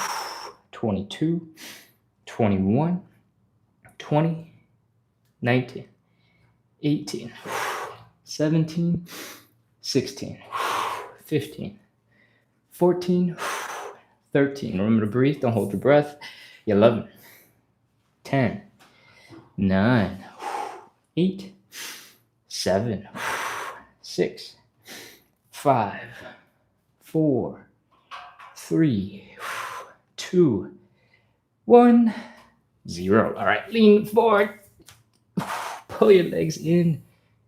A: 22, 21, 20, 19, 18, 17, 16, 15, 14, 13. Remember to breathe. Don't hold your breath. 11, 10, 9, 8, 7, 6, 5, 4, 3, 2, 1, 0. All right, lean forward. Pull your legs in.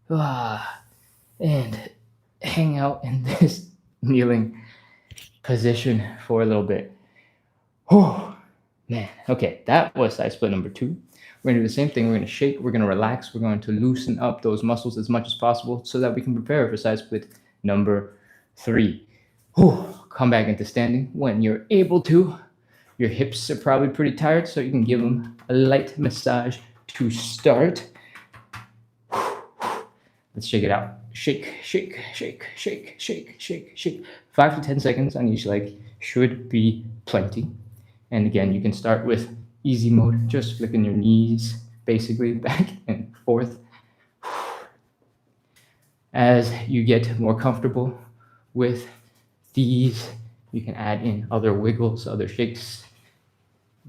A: And hang out in this kneeling position for a little bit. Oh, man. Okay, that was side split number 2. We're going to do the same thing. We're going to shake. We're going to relax. We're going to loosen up those muscles as much as possible so that we can prepare for side split number 3. Come back into standing when you're able to. Your hips are probably pretty tired, so you can give them a light massage to start. Let's shake it out. Shake, shake, shake, shake, shake, shake, shake. 5 to 10 seconds on each leg should be plenty. And again, you can start with easy mode, just flicking your knees basically back and forth. As you get more comfortable with these, you can add in other wiggles, other shakes,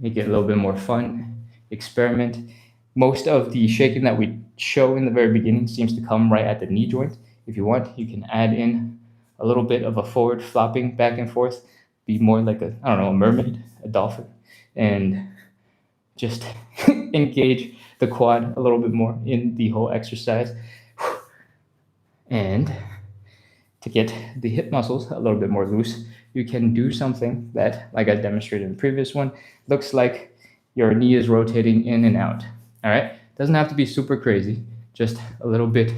A: make it a little bit more fun, experiment. Most of the shaking that we show in the very beginning seems to come right at the knee joint. If you want, you can add in a little bit of a forward flopping back and forth, be more like a mermaid, a dolphin, and just engage the quad a little bit more in the whole exercise. And to get the hip muscles a little bit more loose, you can do something that, like I demonstrated in the previous one, looks like your knee is rotating in and out. All right, doesn't have to be super crazy, just a little bit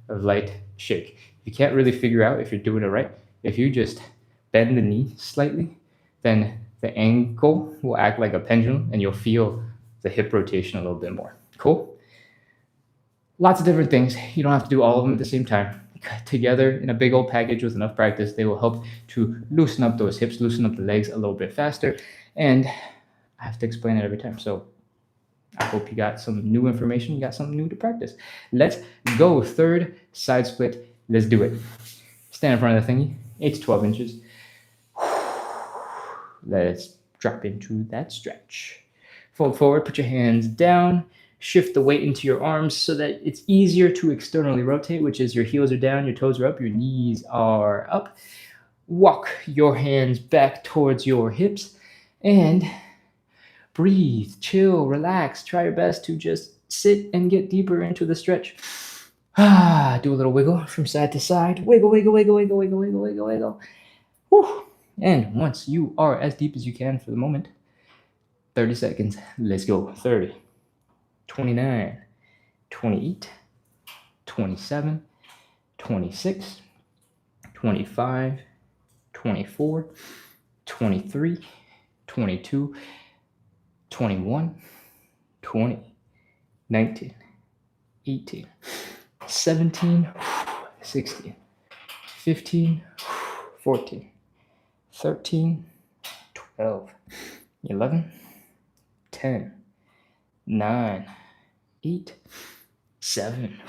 A: of light shake. You can't really figure out if you're doing it right. If you just bend the knee slightly, then the ankle will act like a pendulum and you'll feel the hip rotation a little bit more. Cool? Lots of different things. You don't have to do all of them at the same time. Together in a big old package with enough practice, they will help to loosen up those hips, loosen up the legs a little bit faster. And I have to explain it every time. So I hope you got some new information. You got something new to practice. Let's go. Third side split. Let's do it. Stand in front of the thingy, 8 to 12 inches. Let's drop into that stretch. Fold forward, put your hands down, shift the weight into your arms so that it's easier to externally rotate, which is your heels are down, your toes are up, your knees are up. Walk your hands back towards your hips and breathe, chill, relax. Try your best to just sit and get deeper into the stretch. Do a little wiggle from side to side. Wiggle, wiggle, wiggle, wiggle, wiggle, wiggle, wiggle, wiggle. Whew. And once you are as deep as you can for the moment, 30 seconds. Let's go. 30, 29, 28, 27, 26, 25, 24, 23, 22, 21, 20, 19, 18, 17, 16, 15, 14, 13, 12, 11, 10, 9, 8, 7,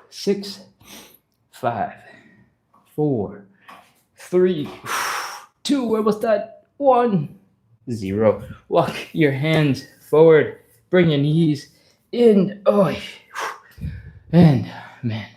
A: 6, 5, 4, 3, 2, where was that? 1, 0. Walk your hands forward. Bring your knees in. And man,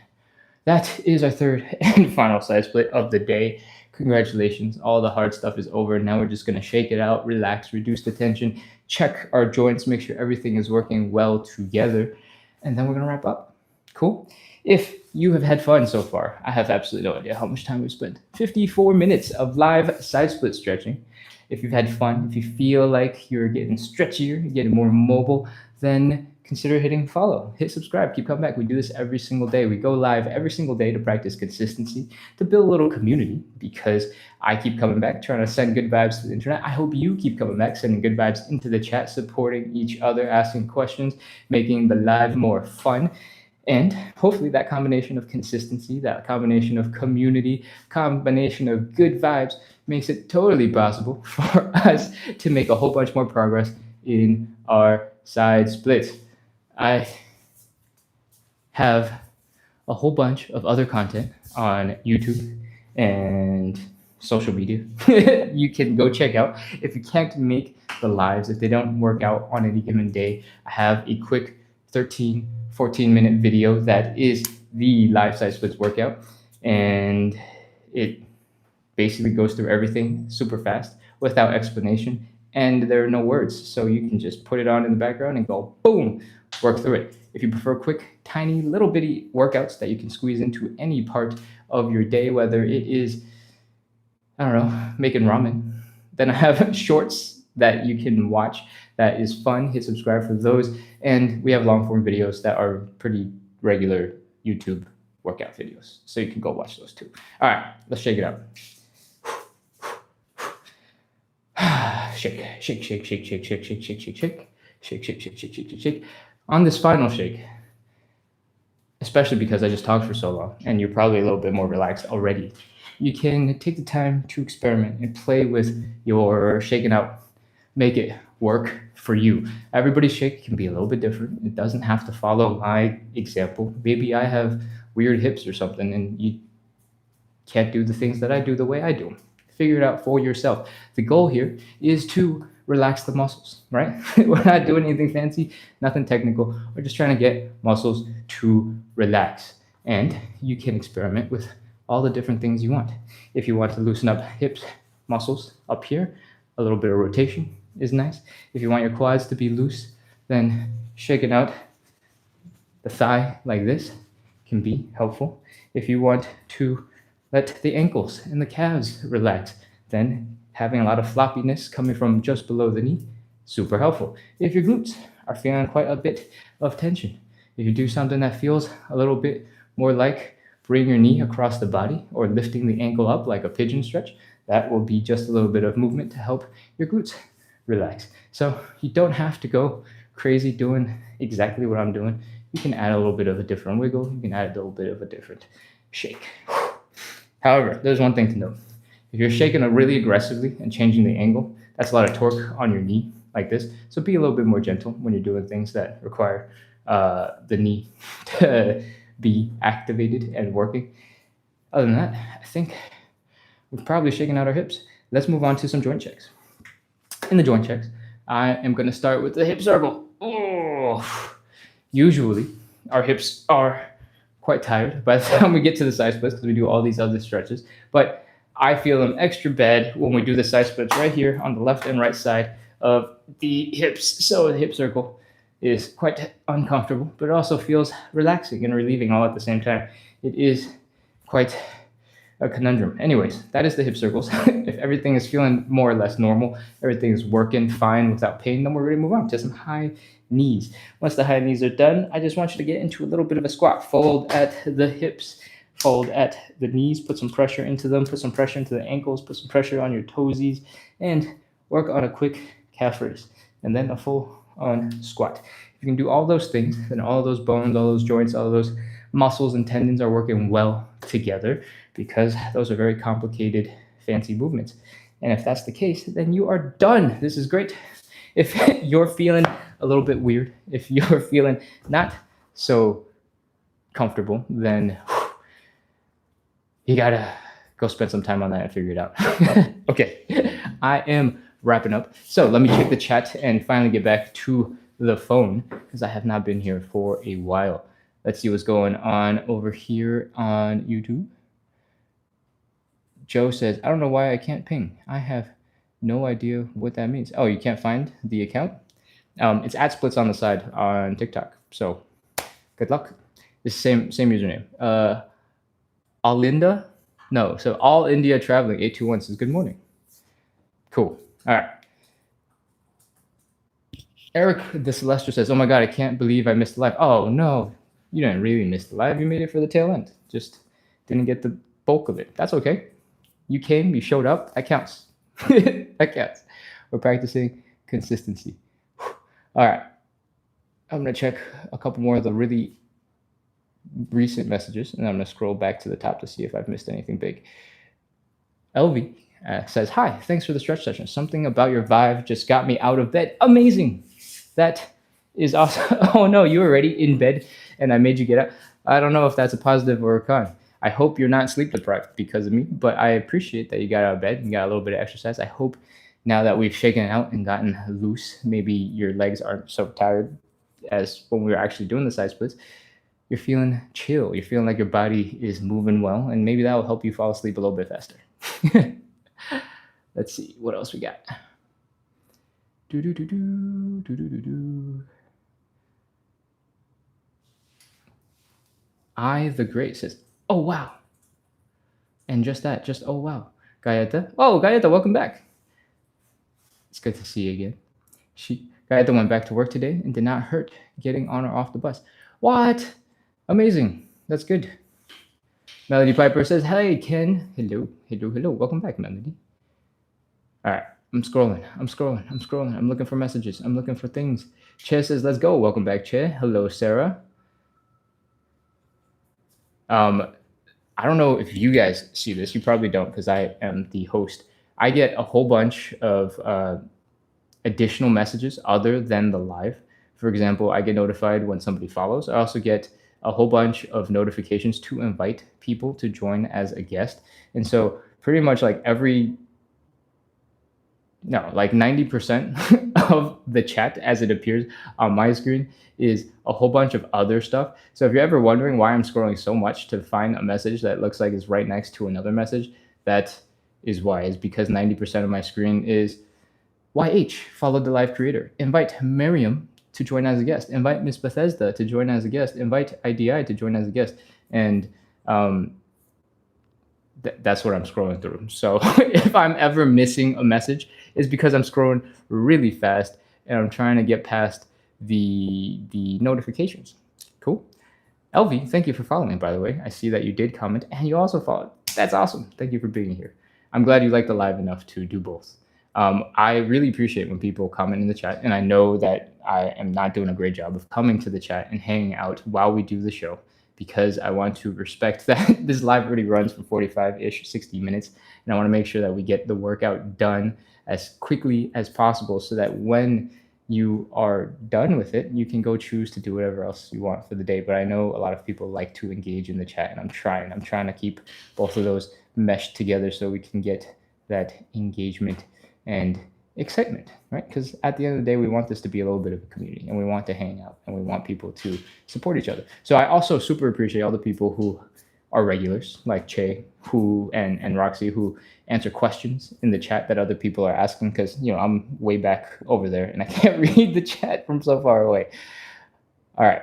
A: that is our third and final side split of the day. Congratulations. All the hard stuff is over. Now we're just going to shake it out, relax, reduce the tension, check our joints, make sure everything is working well together. And then we're going to wrap up. Cool. If you have had fun so far, I have absolutely no idea how much time we've spent. 54 minutes of live side split stretching. If you've had fun, if you feel like you're getting stretchier, you're getting more mobile, then consider hitting follow. Hit subscribe. Keep coming back. We do this every single day. We go live every single day to practice consistency, to build a little community, because I keep coming back, trying to send good vibes to the internet. I hope you keep coming back, sending good vibes into the chat, supporting each other, asking questions, making the live more fun. And hopefully that combination of consistency, that combination of community, combination of good vibes makes it totally possible for us to make a whole bunch more progress in our side splits. I have a whole bunch of other content on YouTube and social media you can go check out. If you can't make the lives, if they don't work out on any given day, I have a quick 13-14 minute video that is the live side splits workout, and it basically goes through everything super fast without explanation, and there are no words, so you can just put it on in the background and go boom, work through it. If you prefer quick, tiny, little bitty workouts that you can squeeze into any part of your day, whether it is, I don't know, making ramen, then I have shorts that you can watch that is fun. Hit subscribe for those. And we have long form videos that are pretty regular YouTube workout videos. So you can go watch those too. All right, let's shake it out. Shake, shake, shake, shake, shake, shake, shake, shake, shake, shake, shake, shake, shake, shake, shake, shake. On this final shake, especially because I just talked for so long and you're probably a little bit more relaxed already, you can take the time to experiment and play with your shaking out. Make it work for you. Everybody's shake can be a little bit different. It doesn't have to follow my example. Maybe I have weird hips or something and you can't do the things that I do the way I do them. Figure it out for yourself. The goal here is to relax the muscles, right? We're not doing anything fancy, nothing technical. We're just trying to get muscles to relax. And you can experiment with all the different things you want. If you want to loosen up hips, muscles up here, a little bit of rotation is nice. If you want your quads to be loose, then shaking out the thigh like this can be helpful. If you want to let the ankles and the calves relax, then having a lot of floppiness coming from just below the knee, super helpful. If your glutes are feeling quite a bit of tension, if you do something that feels a little bit more like bringing your knee across the body or lifting the ankle up like a pigeon stretch, that will be just a little bit of movement to help your glutes relax. So you don't have to go crazy doing exactly what I'm doing. You can add a little bit of a different wiggle. You can add a little bit of a different shake. However, there's one thing to note. If you're shaking it really aggressively and changing the angle, that's a lot of torque on your knee like this. So be a little bit more gentle when you're doing things that require the knee to be activated and working. Other than that, I think we've probably shaken out our hips. Let's move on to some joint checks. In the joint checks, I am going to start with the hip circle. Oh. Usually, our hips are quite tired by the time we get to the side splits because we do all these other stretches. But I feel them extra bad when we do the side splits right here on the left and right side of the hips. So the hip circle is quite uncomfortable, but it also feels relaxing and relieving all at the same time. It is quite a conundrum. Anyways, that is the hip circles. If everything is feeling more or less normal, everything is working fine without pain, then we're going to move on to some high knees. Once the high knees are done, I just want you to get into a little bit of a squat. Fold at the hips, fold at the knees, put some pressure into them, put some pressure into the ankles, put some pressure on your toesies, and work on a quick calf raise, and then a full-on squat. If you can do all those things, then all those bones, all those joints, all those muscles and tendons are working well together, because those are very complicated, fancy movements. And if that's the case, then you are done. This is great. If you're feeling a little bit weird, if you're feeling not so comfortable, then you gotta go spend some time on that and figure it out. Okay, I am wrapping up. So let me check the chat and finally get back to the phone because I have not been here for a while. Let's see what's going on over here on YouTube. Joe says, I don't know why I can't ping. I have no idea what that means. Oh, you can't find the account? It's @splits on the side on TikTok. So good luck. It's same username. Alinda? No. So All India Traveling 821 says, good morning. Cool. All right. Eric the Celestial says, oh my God, I can't believe I missed the live. Oh no, you didn't really miss the live. You made it for the tail end. Just didn't get the bulk of it. That's okay. You came, you showed up. That counts. That counts. We're practicing consistency. All right. I'm going to check a couple more of the really recent messages, and I'm going to scroll back to the top to see if I've missed anything big. LV says, hi, thanks for the stretch session. Something about your vibe just got me out of bed. Amazing. That is also. Oh no, you were already in bed and I made you get up. I don't know if that's a positive or a con. I hope you're not sleep deprived because of me, but I appreciate that you got out of bed and got a little bit of exercise. I hope now that we've shaken it out and gotten loose, maybe your legs aren't so tired as when we were actually doing the side splits. You're feeling chill. You're feeling like your body is moving well, and maybe that will help you fall asleep a little bit faster. Let's see what else we got. Do do do do do do do do. I the Great says, "Oh wow," and just that, just oh wow. Gayeta, oh Gayeta, welcome back. It's good to see you again. Gayeta went back to work today and did not hurt getting on or off the bus. What? Amazing. That's good. Melody Piper says, "Hey Ken, hello, hello, hello. Welcome back, Melody." All right, I'm scrolling. I'm looking for messages. I'm looking for things. Che says, "Let's go." Welcome back, Che. Hello, Sarah. I don't know if you guys see this. You probably don't because I am the host. I get a whole bunch of additional messages other than the live. For example, I get notified when somebody follows. I also get a whole bunch of notifications to invite people to join as a guest. And so pretty much like like 90% of the chat as it appears on my screen is a whole bunch of other stuff. So if you're ever wondering why I'm scrolling so much to find a message that looks like it's right next to another message, that is why. Is because 90% of my screen is YH, follow the live creator. Invite Miriam to join as a guest. Invite Miss Bethesda to join as a guest. Invite IDI to join as a guest. And that's what I'm scrolling through. So if I'm ever missing a message, it's because I'm scrolling really fast and I'm trying to get past the notifications. Cool. LV, thank you for following, by the way. I see that you did comment and you also followed. That's awesome. Thank you for being here. I'm glad you like the live enough to do both. I really appreciate when people comment in the chat, and I know that I am not doing a great job of coming to the chat and hanging out while we do the show because I want to respect that this live already runs for 45-ish, 60 minutes, and I want to make sure that we get the workout done as quickly as possible so that when you are done with it, you can go choose to do whatever else you want for the day. But I know a lot of people like to engage in the chat, and I'm trying to keep both of those meshed together so we can get that engagement and excitement, right? Because at the end of the day, we want this to be a little bit of a community and we want to hang out and we want people to support each other. So I also super appreciate all the people who are regulars like Che and Roxy who answer questions in the chat that other people are asking because, I'm way back over there and I can't read the chat from so far away. All right.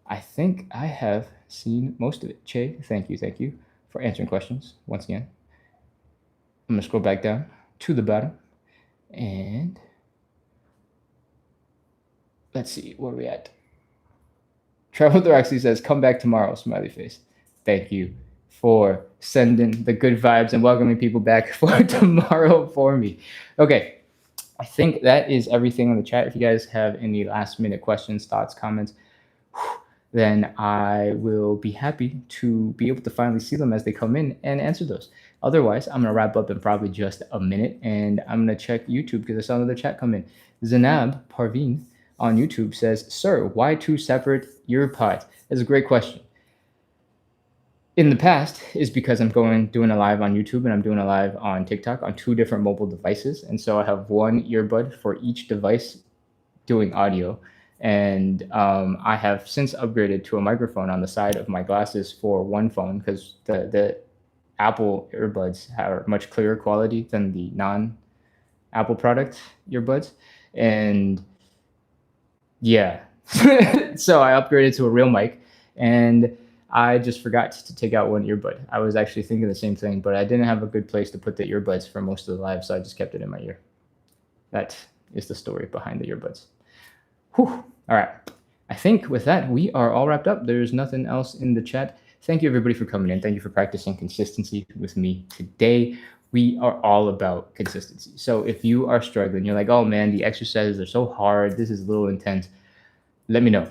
A: I think I have seen most of it. Che, thank you for answering questions once again. I'm going to scroll back down to the bottom and let's see where we at. Travel Roxy says, "Come back tomorrow," smiley face. Thank you for sending the good vibes and welcoming people back for tomorrow for me. Okay, I think that is everything in the chat. If you guys have any last minute questions, thoughts, comments, then I will be happy to be able to finally see them as they come in and answer those. Otherwise, I'm going to wrap up in probably just a minute, and I'm going to check YouTube because I saw another chat come in. Zainab Parveen on YouTube says, "Sir, why two separate ear pods?" That's a great question. In the past is because I'm doing a live on YouTube and I'm doing a live on TikTok on two different mobile devices. And so I have one earbud for each device doing audio. And I have since upgraded to a microphone on the side of my glasses for one phone because the Apple earbuds are much clearer quality than the non-Apple product earbuds. And yeah, so I upgraded to a real mic and I just forgot to take out one earbud. I was actually thinking the same thing, but I didn't have a good place to put the earbuds for most of the live, so I just kept it in my ear. That is the story behind the earbuds. Whew. All right. I think with that, we are all wrapped up. There's nothing else in the chat. Thank you, everybody, for coming in. Thank you for practicing consistency with me today. We are all about consistency. So if you are struggling, you're like, "Oh, man, the exercises are so hard. This is a little intense." Let me know.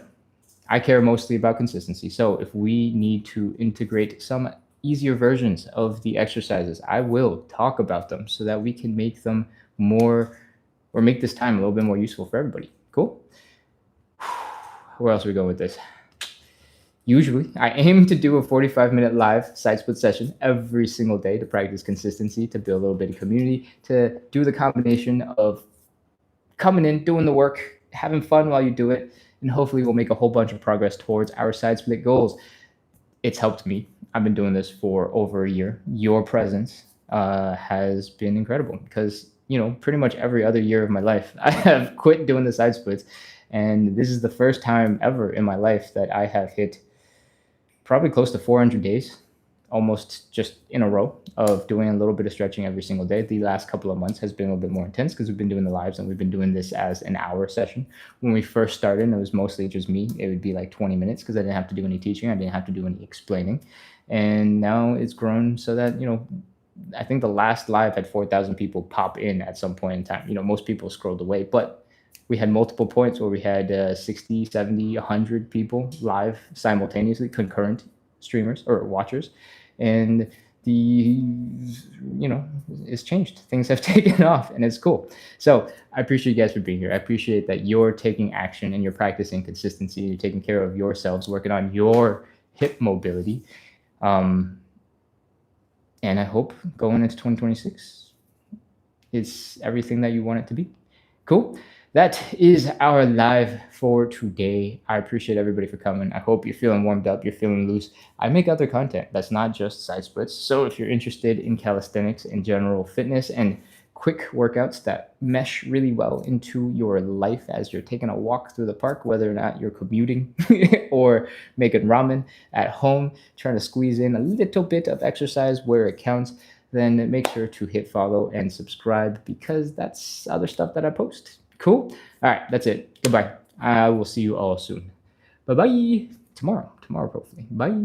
A: I care mostly about consistency. So if we need to integrate some easier versions of the exercises, I will talk about them so that we can make them more or make this time a little bit more useful for everybody. Cool? Where else are we going with this? Usually, I aim to do a 45-minute live side split session every single day to practice consistency, to build a little bit of community, to do the combination of coming in, doing the work, having fun while you do it, and hopefully we'll make a whole bunch of progress towards our side split goals. It's helped me. I've been doing this for over a year. Your presence has been incredible because, pretty much every other year of my life, I have quit doing the side splits. And this is the first time ever in my life that I have hit probably close to 400 days, almost just in a row of doing a little bit of stretching every single day. The last couple of months has been a little bit more intense because we've been doing the lives and we've been doing this as an hour session. When we first started, it was mostly just me. It would be like 20 minutes because I didn't have to do any teaching. I didn't have to do any explaining. And now it's grown so that, I think the last live had 4,000 people pop in at some point in time. Most people scrolled away, but we had multiple points where we had 60, 70, 100 people live simultaneously, concurrent streamers or watchers. And it's changed. Things have taken off and it's cool. So I appreciate you guys for being here. I appreciate that you're taking action and you're practicing consistency. You're taking care of yourselves, working on your hip mobility. And I hope going into 2026, it's everything that you want it to be. Cool. That is our live for today. I appreciate everybody for coming. I hope you're feeling warmed up, you're feeling loose. I make other content that's not just side splits. So if you're interested in calisthenics and general fitness and quick workouts that mesh really well into your life as you're taking a walk through the park, whether or not you're commuting or making ramen at home, trying to squeeze in a little bit of exercise where it counts, then make sure to hit follow and subscribe because that's other stuff that I post. Cool. All right, that's it. Goodbye. I will see you all soon. Bye-bye. Tomorrow, hopefully. Bye.